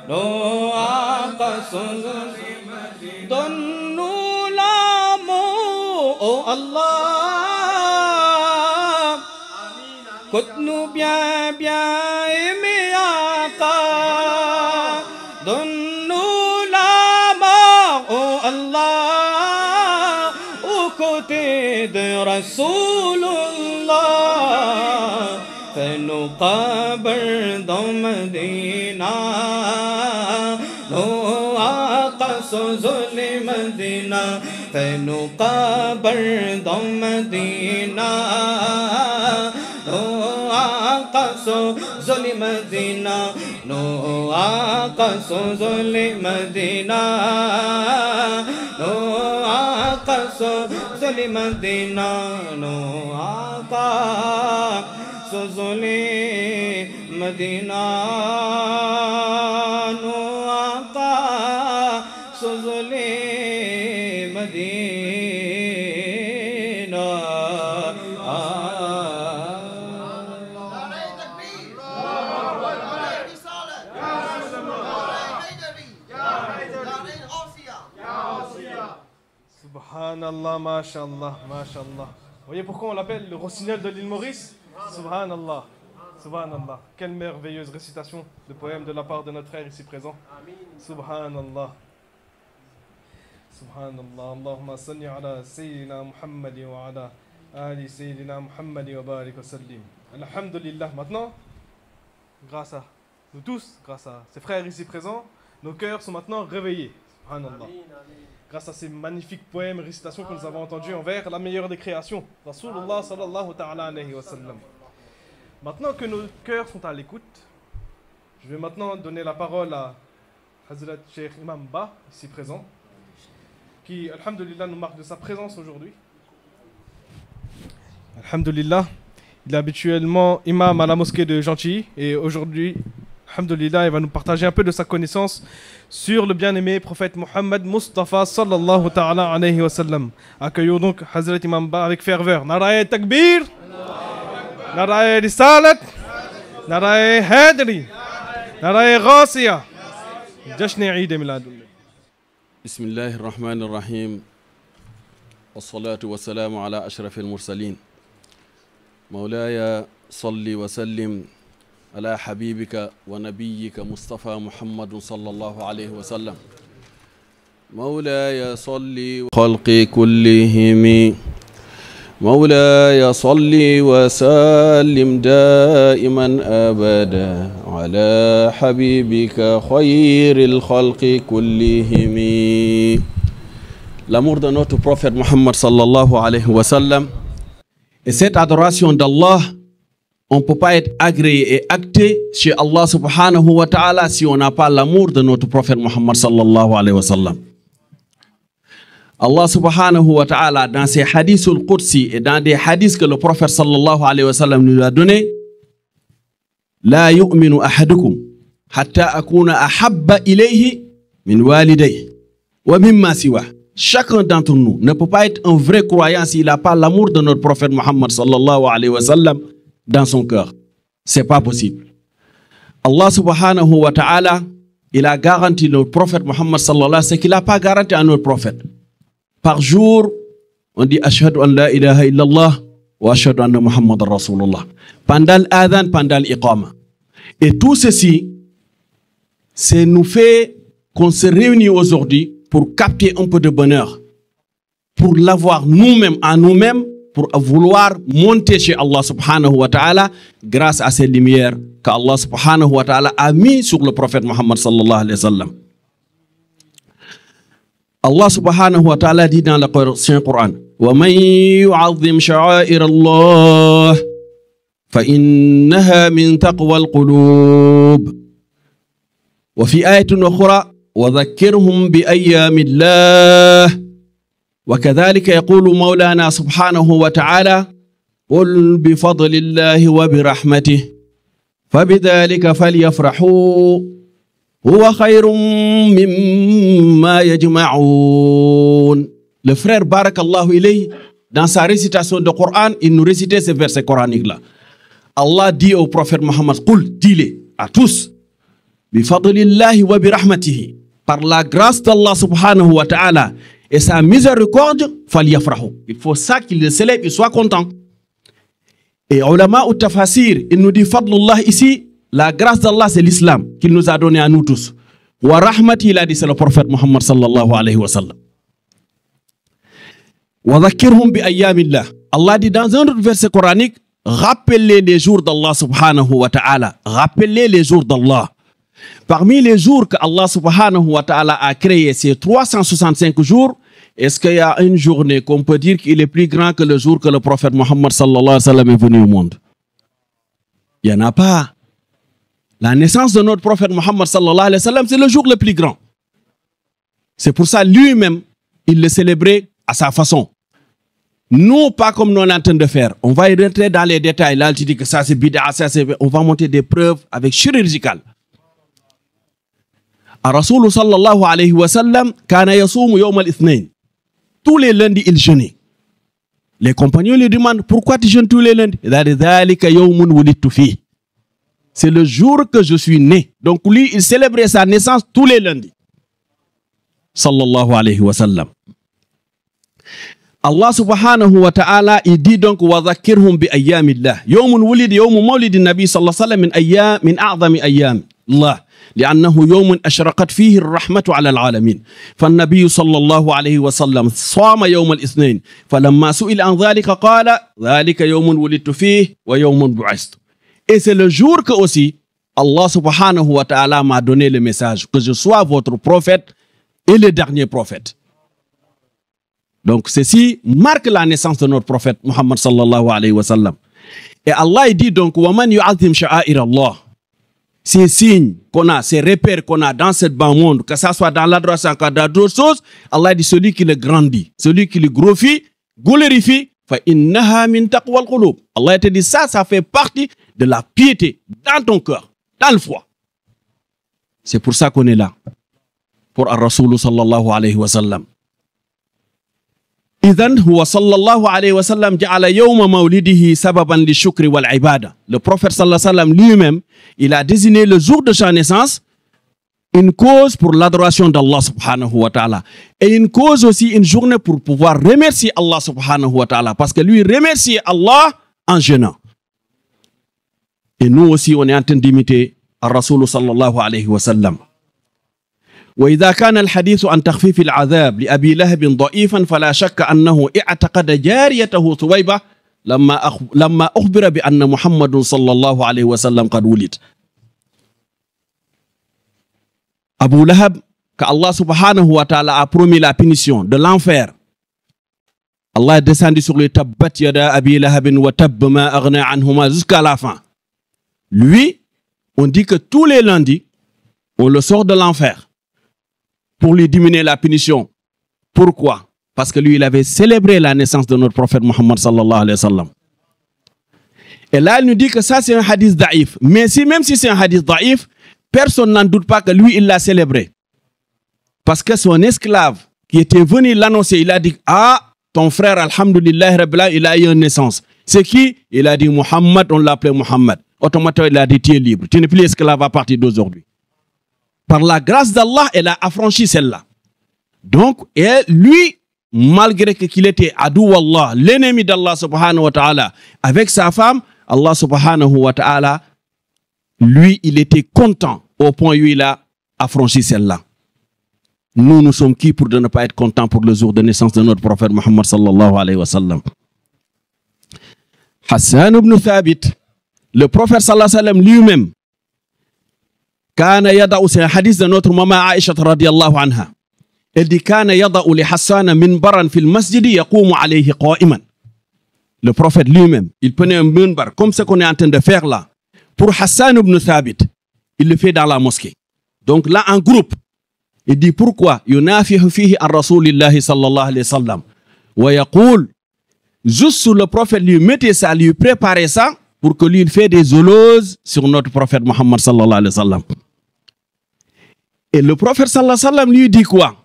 Nos Aqa sont jolis Medina. Donne-nous l'amour, oh Allah. Écoute-nous bien aimer Aqa. Donne-nous la mort, oh Allah, aux côtés de Rasulullah. Fais-nous qabr dans Medina. Nos Aqa sont jolis Medina. Fais-nous qabr dans Medina. سوزل مدينة نو آقا سوزل مدينة نو آقا سوزل مدينة نو آقا سوزل مدينة نو آقا سوزل مدينة
Subhanallah, mashallah, mashallah. Vous voyez pourquoi on l'appelle le rossignol de l'île Maurice? Subhanallah, subhanallah. Quelle merveilleuse récitation de poème de la part de notre frère ici présent. Subhanallah. Subhanallah. Allahumma salli ala Sayyidina Muhammad wa ala ali Sayyidina Muhammad wa barik wa sallim. Alhamdulillah. Maintenant, grâce à nous tous, grâce à ces frères ici présents, nos cœurs sont maintenant réveillés. Subhanallah. Grâce à ces magnifiques poèmes et récitations que nous avons entendus envers la meilleure des créations, Rasulullah sallallahu ta'ala alayhi wa sallam. Maintenant que nos cœurs sont à l'écoute, je vais maintenant donner la parole à Hazrat Cheikh Imam Ba, ici présent, qui, alhamdulillah, nous marque de sa présence aujourd'hui. Alhamdulillah, il est habituellement imam à la mosquée de Gentilly et aujourd'hui, alhamdulillah, il va nous partager un peu de sa connaissance sur le bien-aimé prophète Mohammed Mustafa sallallahu ta'ala alayhi wa sallam. Accueillons donc Hazrat Imam Ba avec ferveur. Naraye Takbir, Naraye Risalat, Naraye Hadri, Naraye Ghasiya. Jashni Eid Miladul.
Bismillahir Rahmanir Rahim. Wassalatu wassalamu ala ashrafil mursalin. Mawlaya salli wa sallim على حبيبك ونبيك مصطفى محمد صلى الله عليه وسلم مولاي صل خلق كلهم مولاي صل وسلم دائما أبدا على حبيبك خير الخلق كلهم. L'amour de notre prophète Muhammad sallallahu alayhi wa sallam et cette adoration d'Allah, on ne peut pas être agréé et acté chez Allah subhanahu wa ta'ala si on n'a pas l'amour de notre prophète Muhammad sallallahu alayhi wa sallam. Allah subhanahu wa ta'ala, dans ses hadiths al-Qudsi et dans des hadiths que le prophète sallallahu alayhi wa sallam nous a donnés, La yu'minu ahadukum hatta akuna ahabba ilayhi min walidayhi wa mimma siwa. Chacun d'entre nous ne peut pas être un vrai croyant s'il n'a pas l'amour de notre prophète Muhammad sallallahu alayhi wa sallam dans son cœur. C'est pas possible. Allah subhanahu wa ta'ala, il a garanti notre prophète Muhammad sallallahu alayhi wa sallam ce qu'il n'a pas garanti à notre prophète. Par jour, on dit Ashhadu an la ilaha illallah wa ashhadu anna Muhammad Rasulullah. Pendant l'adhan, pendant l'iqama. Et tout ceci, c'est nous fait qu'on se réunit aujourd'hui pour capter un peu de bonheur. Pour l'avoir nous-mêmes en nous-mêmes, pour vouloir monter chez Allah subhanahu wa ta'ala grâce à ces lumières qu'Allah subhanahu wa ta'ala a mis sur le prophète Muhammad sallallahu alayhi wa sallam. Allah subhanahu wa ta'ala dit dans le Saint-Coran وَمَنْ يُعَظِّمْ شَعَائِرَ اللَّهِ فَإِنَّهَا مِنْ تَقْوَى الْقُلُوبِ وفي آية أخرى وَذَكِّرْهُمْ بِأَيَّامِ اللَّهِ وكذلك يقول مولانا سبحانه وتعالى قل بفضل الله وبرحمته فبذلك فليفرحوا هو خير مما يجمعون. Le frère Barakallahu ilayhi, dans sa récitation de Coran, il nous récitait ces versets coraniques là. Allah dit au prophète Mohammed, Qul, dis-les à tous, bifadlillahi wa birahmatihi, par la grâce d'Allah subhanahu wa ta'ala et sa miséricorde, il faut ça qu'il le célèbre, il soit content. Et ulama ou tafasir, il nous dit fadlullah ici, la grâce d'Allah c'est l'islam qu'il nous a donné à nous tous. Wa rahmati, il a dit c'est le prophète Muhammad sallallahu alayhi wa sallam. Wa dhakirhum bi ayyamillah. Allah dit dans un autre verset coranique, rappelez les jours d'Allah subhanahu wa ta'ala. Rappelez les jours d'Allah. Parmi les jours que Allah subhanahu wa ta'ala a créé, ces 365 jours, est-ce qu'il y a une journée qu'on peut dire qu'il est plus grand que le jour que le prophète Muhammad sallallahu alayhi wa sallam est venu au monde? Il n'y en a pas. La naissance de notre prophète Mohammed sallallahu alayhi wa sallam, c'est le jour le plus grand. C'est pour ça lui-même, il le célébrait à sa façon. Nous, pas comme nous on est en train de faire. On va y rentrer dans les détails. Là, tu dis que ça c'est bid'a, ça c'est... On va monter des preuves avec chirurgical. Rasoul sallallahu alayhi wa sallam, kana yasoumu yawm al-ithnain. Tous les lundis, il jeûnait. Les compagnons lui demandent, pourquoi tu jeûnes tous les lundis? C'est le jour que je suis né. Donc lui, il célébrait sa naissance tous les lundis. Sallallahu alayhi wa sallam. Allah subhanahu wa ta'ala, il dit donc وَذَكِّرْهُمْ بِأَيَّامِ اللَّهِ يوم ولد يوم مولد النبي صلى الله عليه وسلم من أعظم أيام الله لأنه يوم أشرقت فيه الرحمة على العالمين فالنبي صلى الله عليه وسلم صام يوم الاثنين فلما سئل عن ذلك قال ذلك يوم ولدت فيه ويوم بعثت. Et c'est le jour que aussi Allah subhanahu wa ta'ala m'a donné le message que je sois votre prophète et le dernier prophète. Donc ceci marque la naissance de notre prophète Muhammad sallallahu alayhi wa sallam. Et Allah dit donc وَمَنْ يُعَظِّمْ شَعَائِرَ اللَّهِ. Ces signes qu'on a, ces repères qu'on a dans ce bas monde, que ça soit dans l'adoration, que dans d'autres choses, Allah dit celui qui le grandit, celui qui le glorifie, فَإِنَّهَا مِنْ تَقْوَى الْقُلُوبِ. Allah te dit ça fait partie de la piété dans ton cœur, dans le foi. C'est pour ça qu'on est là. Pour Ar-Rasoul sallallahu alayhi wa sallam. إذن هو صلى الله عليه وسلم جعل يوم مولده سببا للشكر والعبادة. Le prophète صلى الله عليه وسلم lui-même, il a désigné le jour de sa naissance une cause pour l'adoration d'Allah subhanahu wa ta'ala. Et une cause aussi, une journée pour pouvoir remercier Allah subhanahu wa ta'ala. Parce que lui remercie Allah en jeûnant. Et nous aussi, on est en train d'imiter Ar-Rasoul sallallahu alayhi wa sallam. وإذا كان الحديث عن تخفيف العذاب لأبي لهب ضعيفا فلا شك أنه اعتقد جاريته ثويبة لما أخبر بأن محمد صلى الله عليه وسلم قد ولد. Abu Lahab, qu'Allah subhanahu wa ta'ala a promis la punition de l'enfer. Allah est descendu sur le tabbat yada Abi Lahabin wa tabb ma aghna anhuma jusqu'à la fin. Lui, on dit que tous les lundis, on le sort de l'enfer pour lui diminuer la punition. Pourquoi? Parce que lui, il avait célébré la naissance de notre prophète Muhammad sallallahu alayhi wa sallam. Et là, il nous dit que ça, c'est un hadith daïf. Mais même si c'est un hadith daïf, personne n'en doute pas que lui, il l'a célébré. Parce que son esclave qui était venu l'annoncer, il a dit, ah, ton frère, alhamdulillah, il a eu une naissance. C'est qui? Il a dit Muhammad, on l'appelait Muhammad. Automatiquement, il a dit, tu es libre. Tu n'es plus esclave à partir d'aujourd'hui. Par la grâce d'Allah, elle a affranchi celle-là. Donc, et lui, malgré qu'il était adou Allah, l'ennemi d'Allah subhanahu wa ta'ala, avec sa femme, Allah subhanahu wa ta'ala, lui, il était content au point où il a affranchi celle-là. Nous, nous sommes qui pour ne pas être contents pour le jour de naissance de notre prophète Muhammad sallallahu alayhi wa sallam. Hassan ibn Thabit, le prophète sallallahu alayhi wa sallam lui-même, Kana yada'u, c'est un hadith de notre maman Aïcha radiyallahu anha. Elle dit Kana yada'u li Hassan minbaran fil masjid yaqumu alayhi qa'iman. Le prophète lui-même, il prenait un minbar comme ce qu'on est en train de faire là. Pour Hassan ibn Thabit, il le fait dans la mosquée. Donc là, en groupe, il dit pourquoi yunafihu fihi ar-rasulillahi sallallahu alayhi wa sallam. Wa yaqul, juste le prophète lui mettait ça, lui préparait ça pour que lui il fait des zoloses sur notre prophète Muhammad sallallahu alayhi wa sallam. Et le prophète sallallahu alayhi wa sallam lui dit quoi?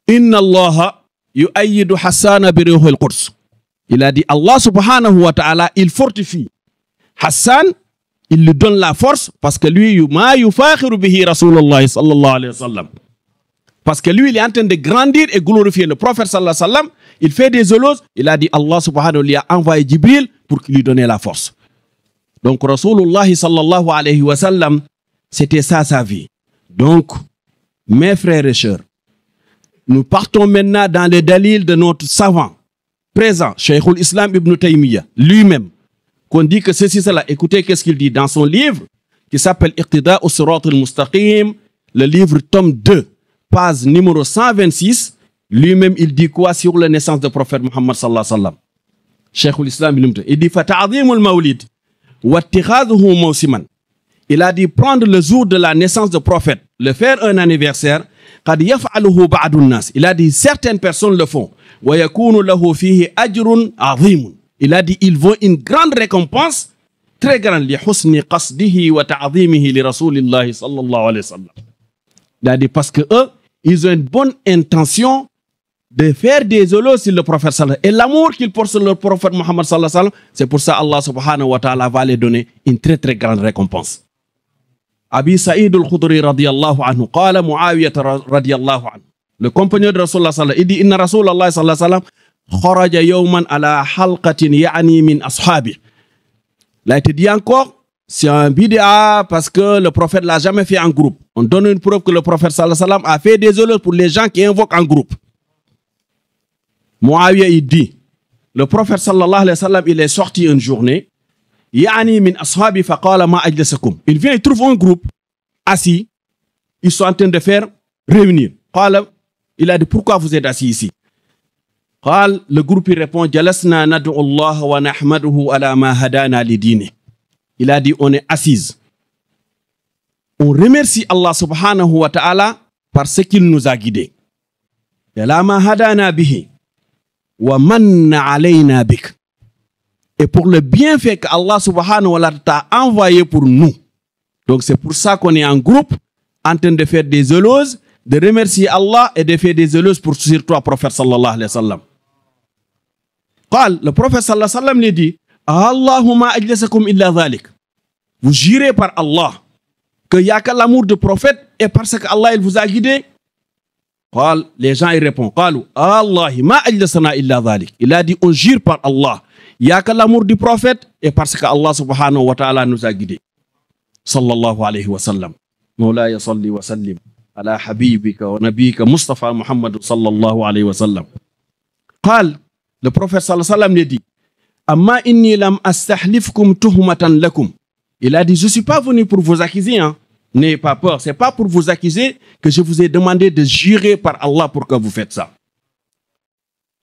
Inna Allah yu'ayyidu Hassan bi ruhil Quds. Il a dit Allah subhanahu wa ta'ala, il fortifie Hassan, il lui donne la force parce que lui, ma yufakhiru bihi Rasulullah sallallahu alayhi wa sallam. Parce que lui, il est en train de grandir et glorifier le prophète sallallahu alayhi wa sallam. Il fait des zoloses. Il a dit Allah subhanahu wa ta'ala lui a envoyé Jibril pour lui donner la force. Donc Rasulullah sallallahu alayhi wa sallam, c'était ça sa vie. Donc, mes frères et sœurs, nous partons maintenant dans les dalils de notre savant présent, Cheikh al-Islam ibn Taymiyyah, lui-même, qu'on dit que ceci, cela. Écoutez qu'est-ce qu'il dit dans son livre qui s'appelle Iqtida as-Sirat al-Mustaqim, le livre tome 2, page numéro 126. Lui-même, il dit quoi sur la naissance du prophète Muhammad sallallahu alayhi wa sallam? Cheikh al-Islam ibn Taymiyyah, il dit Fata'adhim al-Mawlid واتخاذه موسما. Il a dit prendre le jour de la naissance du prophète, le faire un anniversaire. قد يفعله بعض الناس. Il a dit certaines personnes le font. ويكون له فيه أجر عظيم. Il a dit ils vont une grande récompense très grande لحسن قصده وتعظيمه لرسول الله صلى الله عليه وسلم. Il a dit parce que eux, ils ont une bonne intention de faire des hologes sur le prophète sallallahu alayhi wa sallam. Et l'amour qu'ils portent sur le prophète Muhammad sallallahu alayhi wa sallam, c'est pour ça Allah subhanahu wa ta'ala va les donner une très très grande récompense. Abi Saïd al-Khudri radiyallahu anhu, qala Muawiyah radiyallahu anhu. Le compagnon de Rasulullah sallallahu alayhi wa sallam, il dit inna Rasulullah sallallahu alayhi wa sallam kharaja yawman ala halqatin ya'ni min ashabi. Il a été dit encore, c'est un bid'a parce que le prophète l'a jamais fait en groupe. On donne une preuve que le prophète sallallahu alayhi wa sallam a fait des hologes pour les gens qui invoquent en groupe. Muawiyah il dit, le prophète sallallahu alayhi wa sallam, il est sorti une journée, yani min ashabi faqala ma ajlasakum. Il vient, il trouve un groupe assis, ils sont en train de faire réunir. Il a dit, pourquoi vous êtes assis ici? Le groupe il répond, jalasna nad'u Allah wa nahmaduhu ala ma hadana li dini. Il a dit, on est assis. On remercie Allah subhanahu wa ta'ala par ce qu'il nous a guidés. Ala ma hadana bihi. Wa manna alayna bik. Et pour le bienfait que Allah subhanahu wa ta'ala t'a envoyé pour nous. Donc c'est pour ça qu'on est en groupe, en train de faire des éloges, de remercier Allah et de faire des éloges pour sur toi, prophète sallallahu alayhi wa sallam. Le prophète sallallahu alayhi wa sallam lui dit, Allahumma ajlasakum illa dhalik. Vous jurez par Allah qu'il n'y a que l'amour du prophète et parce que Allah il vous a guidé. Les gens ils répondent, Allahi ma ajlasana illa dhalik. Il a dit, on jure par Allah. Il n'y a que l'amour du prophète et parce que Allah subhanahu wa ta'ala nous a guidés. Sallallahu alayhi wa sallam. Mawlaya salli wa sallim ala habibika wa nabika Mustafa Muhammad sallallahu alayhi wa sallam. Le prophète sallallahu alayhi wa sallam lui dit, Amma inni lam astahlifkum tuhmatan lakum. Il a dit, je ne suis pas venu pour vous accuser, hein. N'ayez pas peur, ce n'est pas pour vous accuser que je vous ai demandé de jurer par Allah pour que vous faites ça.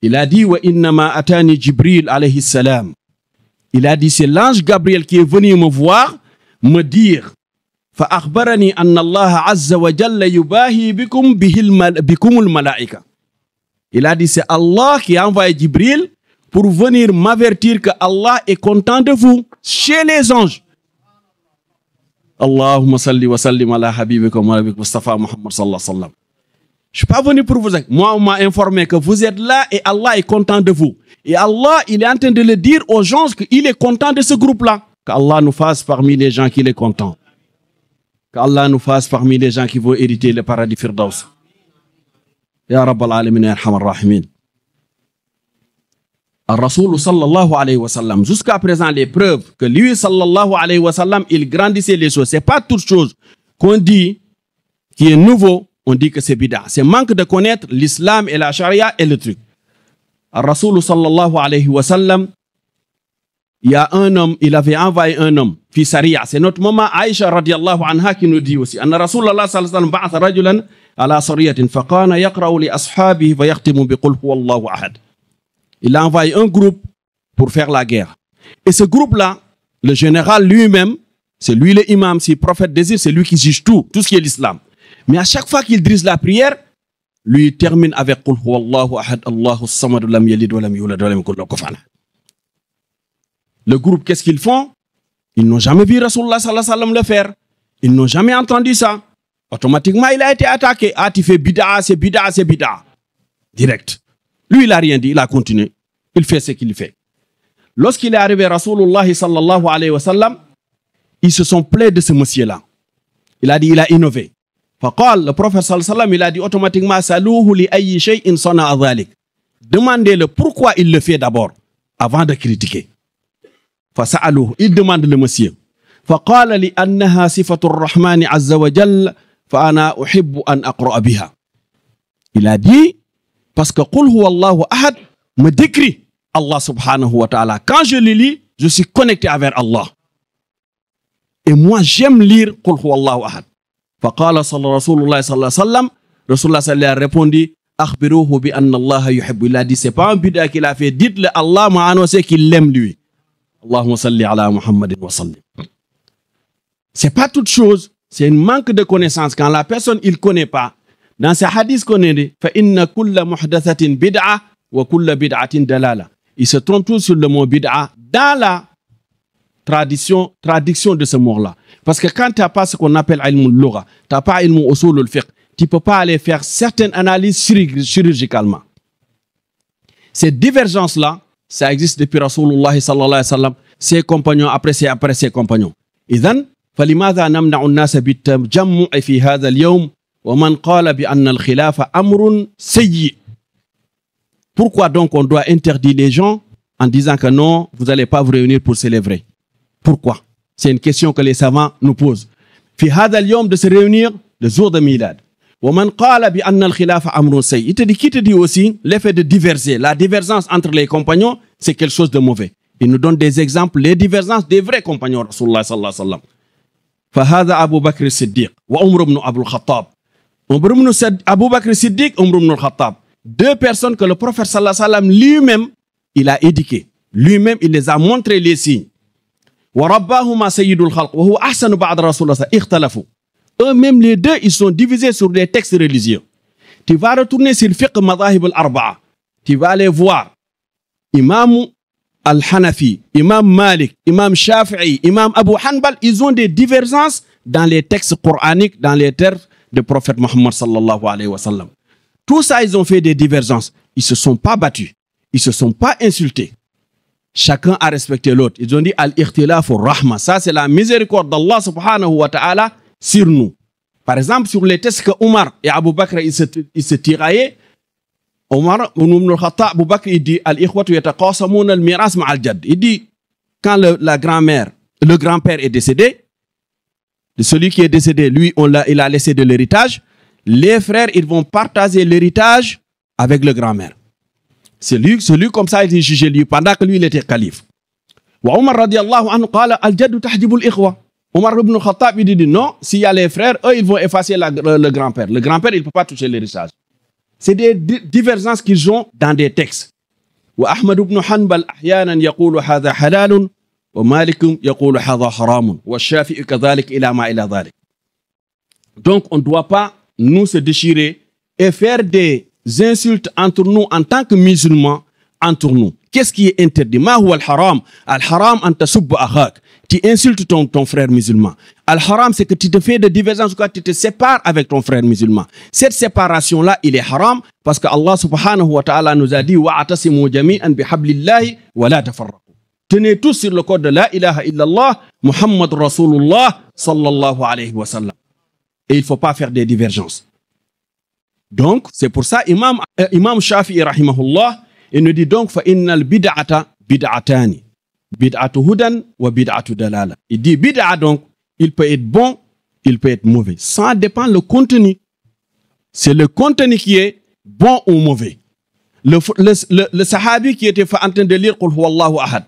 Il a dit, wa innama atani Jibril alayhi salam. Il a dit, c'est l'ange Gabriel qui est venu me voir, me dire, fa akhbarani anna Allah azza wa jalla yubahi bikum bikumul malaika. Il a dit, c'est Allah qui a envoyé Jibril pour venir m'avertir que Allah est content de vous chez les anges. Allahumma salli wa sallim ala habibika wa nabika Mustafa Muhammad sallallahu alayhi wa sallam. Je ne suis pas venu pour vous. Moi, on m'a informé que vous êtes là et Allah est content de vous. Et Allah, il est en train de le dire aux gens qu'il est content de ce groupe-là. Qu'Allah nous fasse parmi les gens qu'il est content. Qu'Allah nous fasse parmi les gens qui vont hériter le paradis Firdaus. Ya Rabbal Alamin, ya Arhamar Rahimin. Al-Rasoul sallallahu alayhi wa sallam, jusqu'à présent, les preuves que lui sallallahu alayhi wa sallam, il grandissait les choses. Ce n'est pas toute chose qu'on dit qui est nouveau, on dit que c'est bid'a. C'est manque de connaître l'islam et la charia et le truc. Al-Rasoul sallallahu alayhi wa sallam, il y a un homme, il avait envoyé un homme, fi Sariya. C'est notre maman Aïcha radiallahu anha qui nous dit aussi. Anna Rasulullah sallallahu alayhi wa sallam ba'atha rajulan ala sariyatin faqana yaqra'u li ashabihi fa yaqtimu bi qul huwallahu ahad. Il a envoyé un groupe pour faire la guerre. Et ce groupe-là, le général lui-même, c'est lui le imam, si le prophète désire, c'est lui qui juge tout ce qui est l'islam. Mais à chaque fois qu'il dirige la prière, lui il termine avec Qul huwallahu ahad, Allahu samad, lam yalid wa lam yulad wa lam yakul lahu kufuwan ahad. Le groupe, qu'est-ce qu'ils font? Ils n'ont jamais vu Rasulullah sallallahu alayhi wa sallam le faire. Ils n'ont jamais entendu ça. Automatiquement, il a été attaqué. Ah, tu fais bid'a, c'est bid'a, c'est bid'a. Direct. Lui, il n'a rien dit, il a continué. Il fait ce qu'il fait. Lorsqu'il est arrivé Rasulullah sallallahu alayhi wa sallam, ils se sont plaints de ce monsieur-là. Il a dit, il a innové. Le prophète sallallahu alayhi wa sallam, il a dit automatiquement, saluhu li ayyi shay'in sana'a dhalik. Demandez-le pourquoi il le fait d'abord, avant de critiquer. Il demande le monsieur. فقال لأنها صفة الرحمن عز وجل فأنا أحب أن أقرأ بها. Il a dit, parce que Qul huwallahu ahad me décrit Allah subhanahu wa ta'ala. Quand je le lis, je suis connecté avec Allah. Et moi, j'aime lire Qul huwallahu ahad. فقال Rasulullah sallallahu alayhi wa sallam, Rasulullah sallallahu a répondu, akhbiruhu bi anna Allah yuhibbu. Il a dit, c'est pas un bid'a qu'il a fait. Dites-le, Allah m'a annoncé qu'il l'aime lui. Allahumma salli ala Muhammadin wa sallim. C'est pas toute chose, c'est un manque de connaissance. Quand la personne il connaît pas, dans ces hadiths qu'on dit, fa inna kulla muhdathatin bid'a wa kulla bid'atin dalala. Il se trompe tous sur le mot bid'a dans la traduction de ce mot-là. Parce que quand tu n'as pas ce qu'on appelle ilm al-lugha, tu n'as pas ilm usul al-fiqh, tu ne peux pas aller faire certaines analyses chirurgicalement. Cette divergence-là, ça existe depuis Rasulullah sallallahu alayhi wa sallam, ses compagnons après ses compagnons. إذن فلماذا نمنع الناس بالتجمع في هذا اليوم ومن قال بأن الخلاف أمر سيء. Pourquoi donc on doit interdire les gens en disant que non, vous n'allez pas vous réunir pour célébrer? Pourquoi? C'est une question que les savants nous posent. في هذا اليوم de se réunir le jour de Milad. ومن قال بأن الخلاف أمر سيء. Il te dit, qui te dit aussi l'effet de diverger, la divergence entre les compagnons, c'est quelque chose de mauvais. Il nous donne des exemples, les divergences des vrais compagnons Rasulullah sallallahu alayhi wa sallam. فهذا أبو بكر الصديق وعمر بن أبو الخطاب. Abu Bakr Siddiq, Umar ibn al-Khattab. Deux personnes que le prophète sallallahu alayhi wa sallam lui-même, il a éduqué. Lui-même, il les a montré les signes. وَرَبَّاهُمَا سَيِّدُ الْخَلْقِ وَهُوَ أَحْسَنُ بَعْدَ رَسُولِ اللَّهِ اخْتَلَفُوا. Eux-mêmes, les deux, ils sont divisés sur des textes religieux. Tu vas retourner sur le fiqh madahib al-arba'a. Tu vas aller voir Imam al-Hanafi, Imam Malik, Imam Shafi'i, Imam Abu Hanbal. Ils ont des divergences dans les textes coraniques, dans les termes du prophète Muhammad sallallahu alayhi wa sallam. Tout ça, ils ont fait des divergences. Ils ne se sont pas battus. Ils ne se sont pas insultés. Chacun a respecté l'autre. Ils ont dit al-ikhtilaf ar-rahma. Ça, c'est la miséricorde d'Allah subhanahu wa ta'ala sur nous. Par exemple, sur les textes que Omar et Abu Bakr ils se tiraillaient, Omar ibn al-Khattab, Abu Bakr, il dit al-ikhwatu yataqasamuna al-miras ma'al jadd. Il dit quand le grand-père est décédé, celui qui est décédé, lui, il a laissé de l'héritage. Les frères, ils vont partager l'héritage avec le grand-mère. C'est lui comme ça, il est jugé lui, pendant que lui, il était calife. Wa Omar radiallahu anhu qala al-jaddu tahjibu al-ikhwa. Omar ibn al-Khattab, il dit non, s'il y a les frères, eux, ils vont effacer le grand-père. Le grand-père, il ne peut pas toucher l'héritage. C'est des divergences qu'ils ont dans des textes. Wa Ahmad ibn Hanbal ahyanan yaqulu hadha halalun wa Malik yaqulu hadha haramun wa Shafi'i kadhalik ila ma ila dhalik. Donc on ne doit pas nous se déchirer et faire des insultes entre nous en tant que musulmans entre nous. Qu'est-ce qui est interdit? Ma huwa al-haram? Al-haram an tasubba akhak. Tu insultes ton frère musulman. Al-haram, c'est que tu te fais de divergences, tu te sépares avec ton frère musulman. Cette séparation-là, il est haram parce que Allah subhanahu wa ta'ala nous a dit wa'atasimu jami'an bihablillahi wa la tafarraqu. Tenez tous sur le code de la ilaha illallah, Muhammad Rasulullah sallallahu alayhi wa sallam. Et il ne faut pas faire des divergences. Donc, c'est pour ça, Imam Shafi'i rahimahullah, il nous dit donc fa innal bid'ata bid'atani. Bid'atu hudan wa bid'atu dalala. Il dit bid'a donc, il peut être bon, il peut être mauvais. Ça dépend le contenu. C'est le contenu qui est bon ou mauvais. Le sahabi qui était en train de lire Qul huwallahu ahad.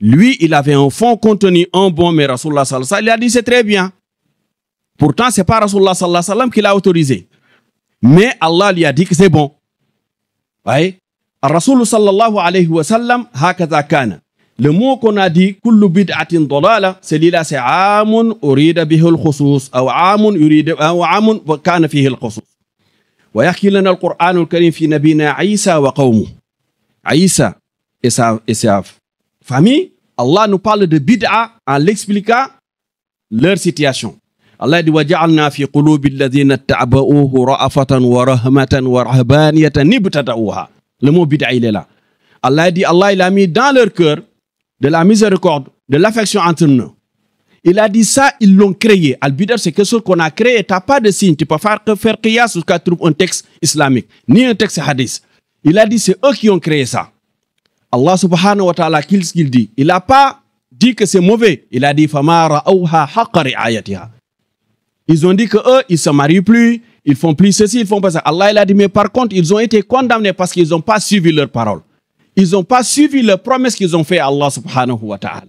Lui, il avait un fond contenu, un bon, mais Rasulullah sallallahu alayhi wa sallam, il a dit c'est très bien. Pourtant, c'est pas Rasulullah sallallahu alayhi wa sallam qui l'a autorisé. Mais Allah lui a dit que c'est bon. Oui. Rasulullah sallallahu alayhi wa sallam, hakadha kana. Le mot qu'on a dit, kullu bid'atin dalala, celui-là c'est amun urida bihi al-khusus, ou amun kana fihi al-khusus. Wa yahki lana al-Qur'an al-Karim fi nabina Isa wa qawmuh. Isa et sa famille, Allah nous parle de bid'a en l'expliquant leur situation. Allah dit waja'alna fi qulubi alladhina ittaba'uhu ra'afatan wa rahmatan wa rahbaniyatan ibtada'uha. Le mot bid'a il est là. Allah dit Allah il a mis dans leur cœur de la miséricorde, de l'affection entre nous. Il a dit ça, ils l'ont créé. Al-bid'a, c'est quelque chose qu'on a créé. Tu n'as pas de signe. Tu peux faire qiyas jusqu'à trouver un texte islamique, ni un texte hadith. Il a dit, c'est eux qui ont créé ça. Allah subhanahu wa ta'ala, qu'est-ce qu'il dit? Il n'a pas dit que c'est mauvais. Il a dit, فَمَا رَأَوْهَا حَقَّ رِعَايَتِهَا. Ils ont dit qu'eux, ils ne se marient plus, ils font plus ceci, ils font pas ça. Allah, il a dit, mais par contre, ils ont été condamnés parce qu'ils n'ont pas suivi leur parole. Ils n'ont pas suivi les promesses qu'ils ont fait à Allah subhanahu wa ta'ala.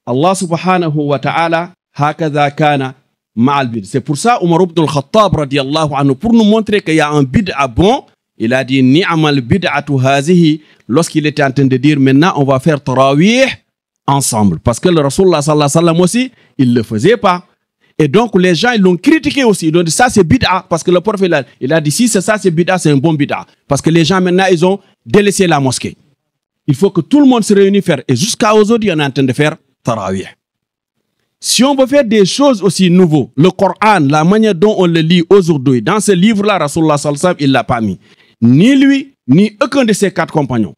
Allah subhanahu wa ta'ala, hakadha kana ma'al bid. C'est pour ça, Omar ibn al-Khattab, radiallahu anhu, pour nous montrer qu'il y a un bid'a bon, il a dit, ni'amal bid'atu hazihi, lorsqu'il était en train de dire, maintenant, on va faire tarawih ensemble. Parce que le Rasulullah sallallahu alayhi wa sallam aussi, il ne le faisait pas. Et donc les gens, ils l'ont critiqué aussi. Ils ont dit ça c'est bid'a. Parce que le prophète, il a dit si c'est ça c'est bid'a, c'est un bon bid'a. Parce que les gens maintenant, ils ont délaissé la mosquée. Il faut que tout le monde se réunisse faire. Et jusqu'à aujourd'hui, on est en train de faire tarawih. Si on veut faire des choses aussi nouveaux, le Coran, la manière dont on le lit aujourd'hui, dans ce livre-là, Rasulullah sallallahu alayhi wa sallam, il ne l'a pas mis. Ni lui, ni aucun de ses 4 compagnons.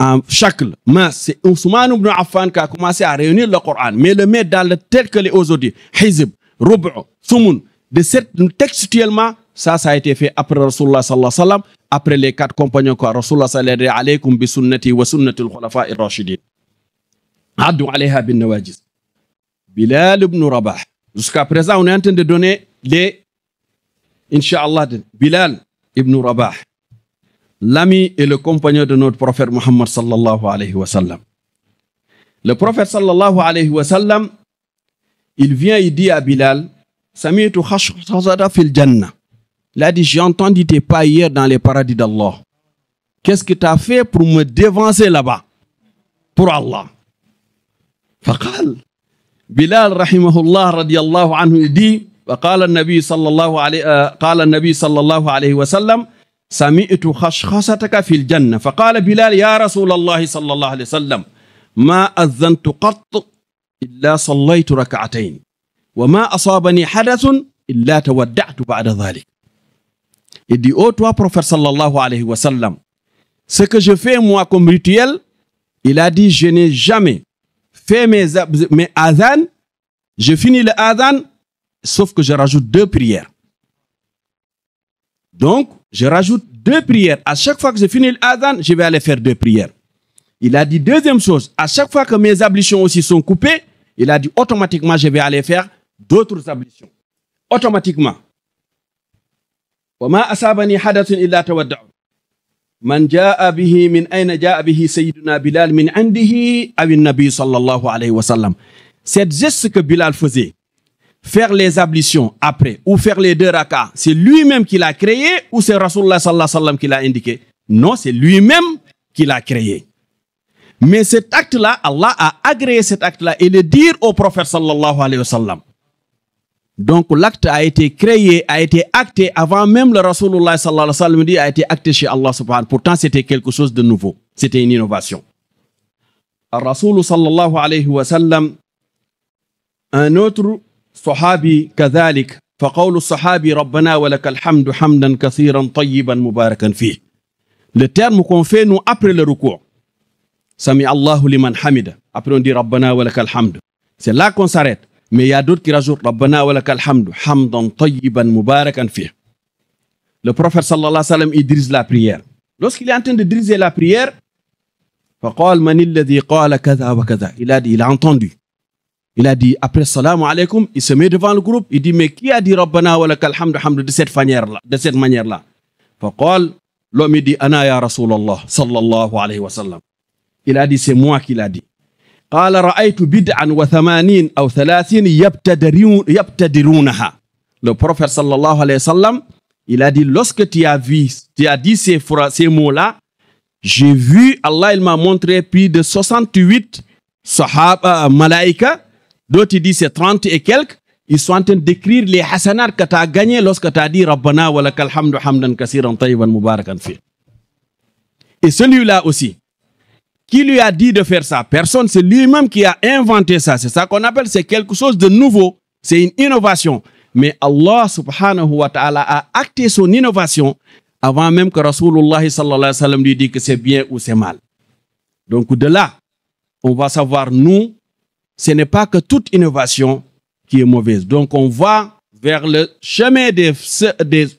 En shakl, mais c'est Ousmane ibn Affan qui a commencé à réunir le Coran, mais le mettre dans le tel que les aujourd'hui, Hizb, Rub', Sumun, textuellement, ça a été fait après Rasulullah sallallahu alayhi wa sallam, après les 4 compagnons que Rasulullah sallallahu alayhi wa sallam, alaykum bi sunnati wa sunnati al-khulafa ar-rashidin. Addu alayha bin nawajiz. Bilal ibn Rabah. Jusqu'à présent, on est en train de donner les, Inch'Allah, Bilal ibn Rabah, l'ami et le compagnon de notre prophète Muhammad sallallahu alayhi wa sallam. Le prophète sallallahu alayhi wa sallam, il vient, il dit à Bilal, Sami'tu khashkhashata fil jannah. Il a dit, j'ai entendu tes pas hier dans les paradis d'Allah. Qu'est-ce que tu as fait pour me dévancer là-bas? Pour Allah. Faqal. Bilal rahimahullah radiyallahu anhu dit وقال النبي صلى الله عليه قال النبي صلى الله عليه وسلم سمعت خشخشتك في الجنة فقال بلال يا رسول الله صلى الله عليه وسلم ما أذنت قط إلا صليت ركعتين وما أصابني حدث إلا تودعت بعد ذلك. Il dit ô toi prophète sallallahu alayhi wa sallam, ce que je fais moi comme rituel, il a dit je n'ai jamais fait mes adhan, je finis le adhan, sauf que je rajoute 2 prières. Donc, je rajoute 2 prières. À chaque fois que je finis le adhan, je vais aller faire 2 prières. Il a dit deuxième chose, à chaque fois que mes ablutions aussi sont coupées, il a dit automatiquement, je vais aller faire d'autres ablutions. Automatiquement. وَمَا أَصَابَنِي حَدَثٌ إِلَّا تَوَدَّعُ من جاء به من أين جاء به سيدنا Bilal من عنده أو النبي صلى الله عليه وسلم. Cette geste que Bilal faisait, faire les ablutions après ou faire les 2 rakats, c'est lui-même qui l'a créé ou c'est Rasulullah sallallahu alayhi wa sallam qui l'a indiqué? Non, c'est lui-même qui l'a créé. Mais cet acte-là, Allah a agréé cet acte-là et le dire au prophète sallallahu alayhi wa sallam. Donc l'acte a été créé, a été acté avant même le Rasulullah sallallahu alayhi wa sallam dit a été acté chez Allah subhanahu. Pourtant c'était quelque chose de nouveau. C'était une innovation. Rasul sallallahu alayhi wa sallam, un autre sahabi كذلك فقول الصحابي ربنا ولك الحمد حمدا كثيرا طيبا مباركا فيه. Le terme qu'on fait nous après le ruku'. Sami Allahu liman hamida. Après on dit Rabbana walakal hamd. C'est là qu'on s'arrête. Mais il y a d'autres qui rajoutent Rabbana walakal hamd hamdan tayyiban mubarakan fih. Le prophète sallallahu alayhi wa sallam il dirige la prière. Lorsqu'il est en train de diriger la prière, فقال من الذي قال كذا وكذا. Il a entendu. Il a dit après salam alaykum, il se met devant le groupe, il dit mais qui a dit Rabbana walakal hamd hamd de cette manière-là? فقال l'homme dit ana ya Rasulallah sallallahu alayhi wa sallam. Il a dit c'est moi qui l'a dit. قال رأيت بدعا وثمانين أو 30 يبتدرونها. Le prophète sallallahu alayhi wa sallam, il a dit lorsque tu as dit ces mots-là, j'ai vu, Allah il m'a montré plus de 68 sahaba malaïka, d'autres disent c'est 30 et quelques, ils sont en train d'écrire les hasanat que tu as gagné lorsque tu as dit Rabbana walakal hamdu hamdan kasiran tayyiban mubarakan fi. Et celui-là aussi, qui lui a dit de faire ça? Personne, c'est lui-même qui a inventé ça. C'est ça qu'on appelle, c'est quelque chose de nouveau. C'est une innovation. Mais Allah subhanahu wa ta'ala a acté son innovation avant même que Rasulullah sallallahu alayhi wa sallam lui dit que c'est bien ou c'est mal. Donc de là, on va savoir, nous, ce n'est pas que toute innovation qui est mauvaise. Donc on va vers le chemin des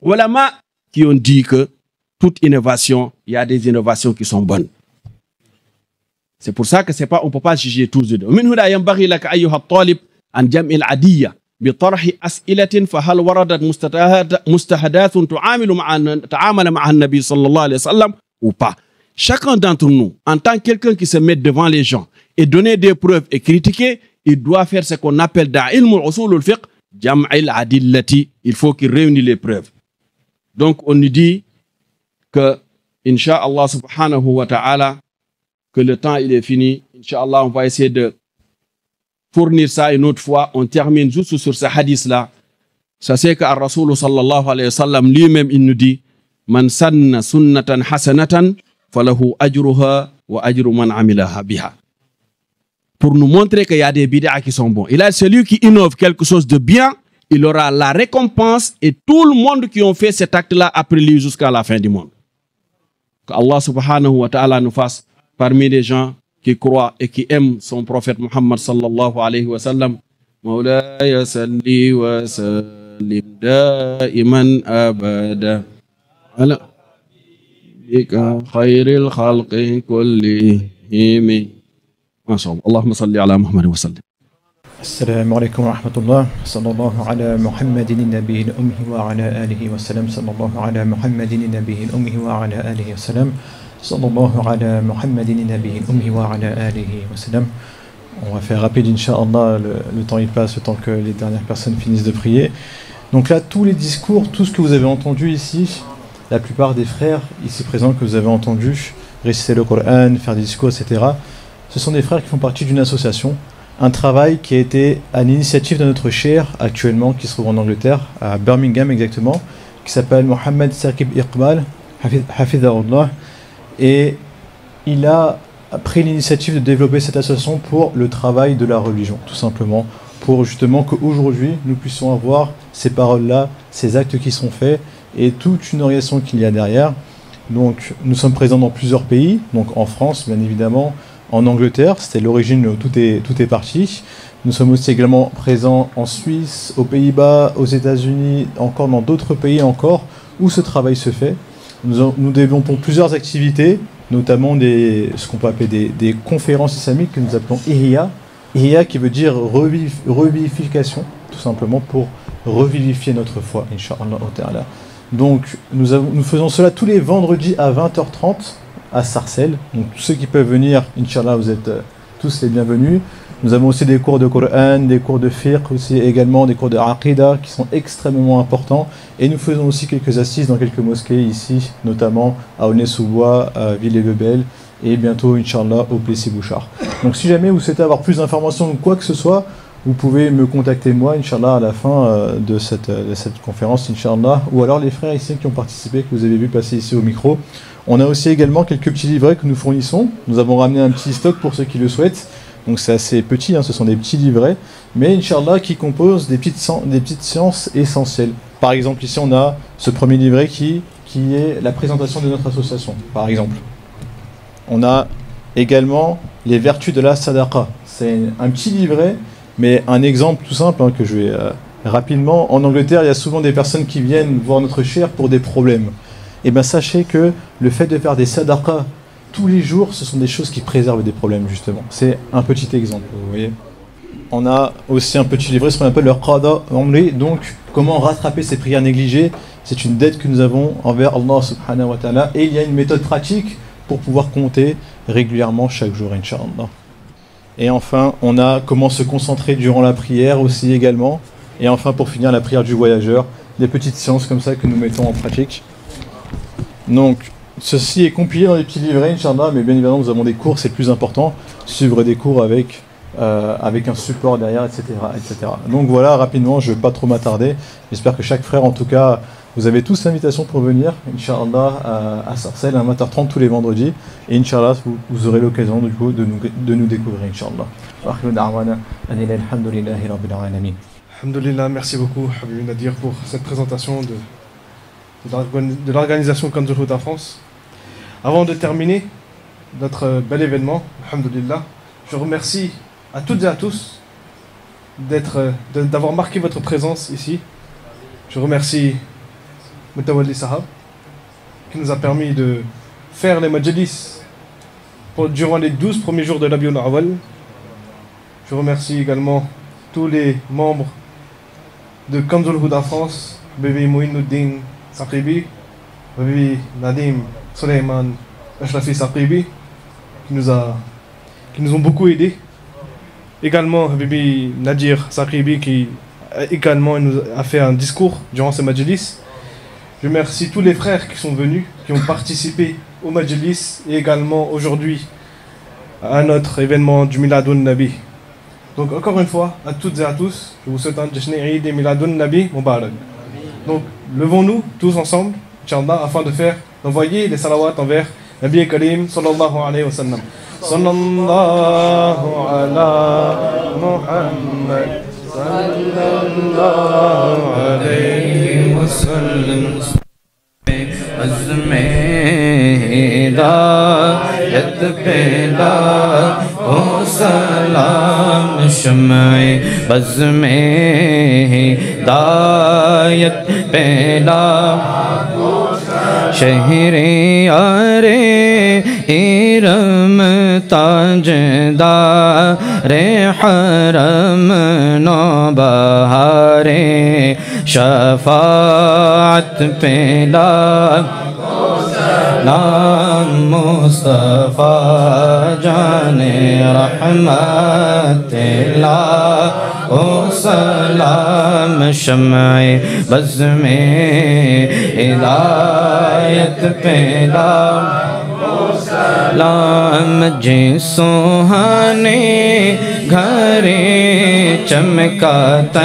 ulama qui ont dit que toute innovation, il y a des innovations qui sont bonnes. C'est pour ça que c'est pas, on peut pas juger tous les deux. ومن هنا ينبغي لك أيها الطالب عن جمع العادية بطرح أسئلة فهل وردت مستحدثات تعامل مع النبي صلى الله عليه وسلم ou pas. Chacun d'entre nous, en tant que quelqu'un qui se met devant les gens et donner des preuves et critiquer, il doit faire ce qu'on appelle dans ilm al-usul al-fiqh jam' al-adillati. Il faut qu'il réunisse les preuves. Donc on nous dit que Inch'Allah subhanahu wa ta'ala que le temps il est fini. Inch'Allah, on va essayer de fournir ça une autre fois. On termine juste sur ce hadith-là. Ça c'est que Ar-Rasoul sallallahu alayhi wa sallam lui-même, il nous dit Man sanna sunnatan hasanatan falahu ajruha wa ajru man amilaha biha. Pour nous montrer qu'il y a des bid'ah qui sont bons. Il a celui qui innove quelque chose de bien, il aura la récompense et tout le monde qui ont fait cet acte-là après lui jusqu'à la fin du monde. Que Allah subhanahu wa ta'ala nous fasse parmi les gens qui croient et qui aiment son prophète Muhammad sallallahu alayhi wa sallam. Mawlaya salli wa sallim da'iman abada ala bika khairil khalqi kullihim. اللهم صل على محمد وسلم.
السلام عليكم ورحمة الله. صلى الله على محمد النبي الأمي وعلى آله وسلم. صلى الله على محمد النبي الأمي وعلى آله وسلم. صلى الله على محمد النبي الأمي وعلى آله وسلم. On va faire rapide, Inch'Allah, le temps il passe, le temps que les dernières personnes finissent de prier. Donc là, tous les discours, tout ce que vous avez entendu ici, la plupart des frères ici présents que vous avez entendu réciter le Coran, faire des discours, etc., ce sont des frères qui font partie d'une association, un travail qui a été à l'initiative de notre cheikh actuellement, qui se trouve en Angleterre, à Birmingham exactement, qui s'appelle Mohammed Saqib Iqbal, Hafidahullah, et il a pris l'initiative de développer cette association pour le travail de la religion, tout simplement, pour justement qu'aujourd'hui nous puissions avoir ces paroles-là, ces actes qui sont faits, et toute une organisation qu'il y a derrière. Donc nous sommes présents dans plusieurs pays, donc en France bien évidemment, en Angleterre, c'était l'origine où tout est parti. Nous sommes aussi également présents en Suisse, aux Pays-Bas, aux États-Unis, encore dans d'autres pays encore où ce travail se fait. Nous développons plusieurs activités, notamment ce qu'on peut appeler des conférences islamiques que nous appelons Ihya. Ihya qui veut dire revivification, tout simplement pour revivifier notre foi, Inch'Allah ta'ala. Donc nous faisons cela tous les vendredis à 20h30 à Sarcelles. Donc tous ceux qui peuvent venir, Inch'Allah, vous êtes tous les bienvenus. Nous avons aussi des cours de Coran, des cours de fiqh aussi également, des cours de Aqidah qui sont extrêmement importants. Et nous faisons aussi quelques assises dans quelques mosquées ici, notamment à Aulnay-sous-Bois, à Villers-le-Bel et bientôt, Inch'Allah, au Plessis-Bouchard. Donc si jamais vous souhaitez avoir plus d'informations ou quoi que ce soit, vous pouvez me contacter moi, Inch'Allah, à la fin de cette conférence, Inch'Allah, ou alors les frères ici qui ont participé, que vous avez vu passer ici au micro. On a aussi également quelques petits livrets que nous fournissons. Nous avons ramené un petit stock pour ceux qui le souhaitent. Donc c'est assez petit, ce sont des petits livrets, mais Inch'Allah qui composent des petites sciences essentielles. Par exemple, ici on a ce premier livret qui est la présentation de notre association, par exemple. On a également les vertus de la sadaqa. C'est un petit livret, mais un exemple tout simple que je vais rapidement. En Angleterre, il y a souvent des personnes qui viennent voir notre cheikh pour des problèmes. Et bien sachez que le fait de faire des sadaqas tous les jours, ce sont des choses qui préservent des problèmes justement. C'est un petit exemple, vous voyez. On a aussi un petit livret, ce qu'on appelle le Qada Umri, donc comment rattraper ces prières négligées. C'est une dette que nous avons envers Allah subhanahu wa ta'ala. Et il y a une méthode pratique pour pouvoir compter régulièrement chaque jour, Inch'Allah. Et enfin, on a comment se concentrer durant la prière aussi également. Et enfin, pour finir, la prière du voyageur. Des petites séances comme ça que nous mettons en pratique. Donc, ceci est compilé dans les petits livrets, Inch'Allah, mais bien évidemment, nous avons des cours, c'est le plus important. Suivre des cours avec un support derrière, etc., etc. Donc voilà, rapidement, je ne vais pas trop m'attarder. J'espère que chaque frère, en tout cas, vous avez tous l'invitation pour venir, Inch'Allah, à Sarcelles, à 20h30 tous les vendredis. Et Inch'Allah, vous aurez l'occasion, du coup, de nous découvrir, Inch'Allah.
Alhamdulillah, merci beaucoup, Habib Nadir, pour cette présentation de l'organisation Kanzul Huda France. Avant de terminer notre bel événement, alhamdulillah, je remercie à toutes et à tous d'avoir marqué votre présence ici. Je remercie Mutawalli Sahab qui nous a permis de faire les majalis durant les 12 premiers jours de l'Abiyoun Awal. Je remercie également tous les membres de Kanzul Huda France, Bibi Mouinuddin Saqibi, Bibi Nadim Suleiman Ashrafi Saqibi, qui nous ont beaucoup aidés. Également Bibi Nadir Saqibi qui également nous a fait un discours durant ce majlis. Je remercie tous les frères qui sont venus, qui ont participé au majlis et également aujourd'hui à notre événement du Miladoun Nabi. Donc encore une fois, à toutes et à tous, je vous souhaite un Jashni Eid et Miladoun Nabi Mubarak. Donc levons-nous tous ensemble, Inch'Allah, afin d'envoyer les salawats envers Nabi Karim sallallahu alayhi wa sallam. Sallallahu ala Muhammad sallallahu alayhi wa sallam.
عزم ہدایت پیدا ہو سلام شمع بزم ہدایت پیدا شہر یار ارم تاجدار حرم نوبہار شفاعت پیدا نام مصطفیٰ جان رحمت اللہ او سلام شمع بزم ہدایت پیدا سلام جی سوہانے گھرے چمکاتا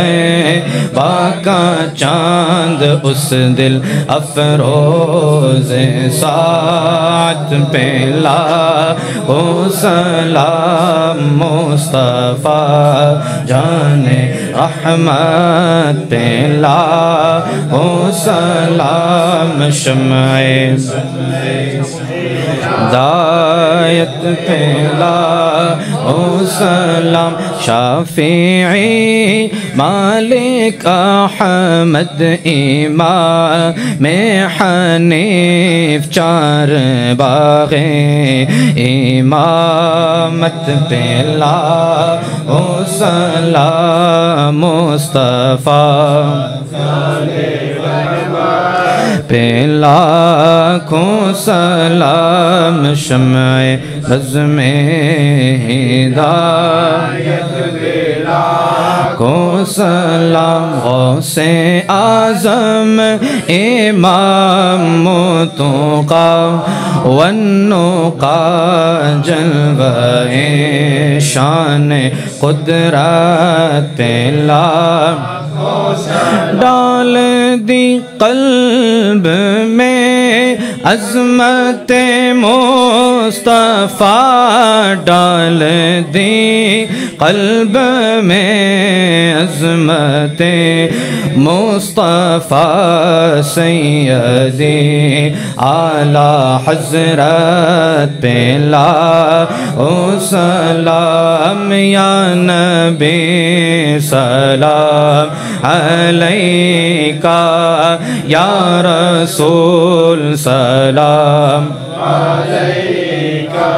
باقا چاند اس دل افروز ساعت پہلا او سلام مصطفیٰ جان رحمت پہلا او سلام شمع ہدایت پہلا او سلام شافعی مالک احمد امام حنیف چار باغ امامت پہلا او سلام مصطفیٰ پہلا کو سلام شمع بزم ہدایت پہلا کو سلام غوث اعظم امام متقی والنقا جلوہ شان قدرت پہلا ڈال دی قلب میں عظمت مصطفیٰ ڈال دی قلب میں عظمت مصطفیٰ سیدی اعلیٰ حضرت پہلا او سلام یا نبی سلام علیکہ یا رسول سلام علیکہ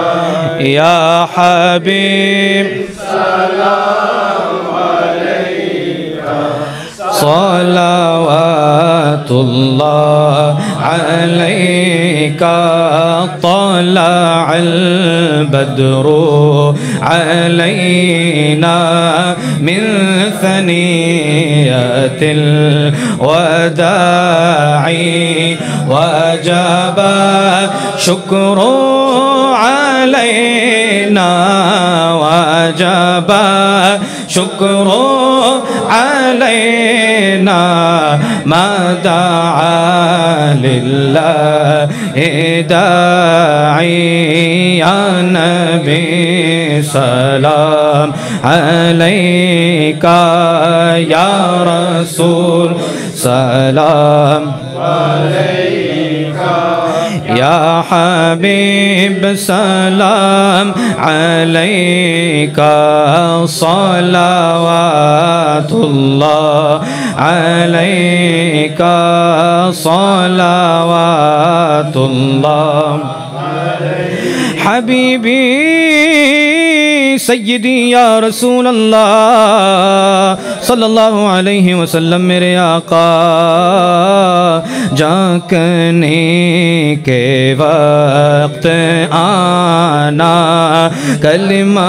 یا حبیب سلام علیکہ صلوات اللہ علیکہ طلع البدر علینا من ثنیۃ الوداع وجب شکر علینا وجب شکر علینا ما دعا للہ داعی یا نبی سلام علیکہ یا رسول سلام علیکہ یا حبیب سلام علیکہ صلوات اللہ علیکہ صلوات اللہ حبیبی سیدی یا رسول اللہ صلی اللہ علیہ وسلم میرے آقا جھانکنے کے وقت آنا کلمہ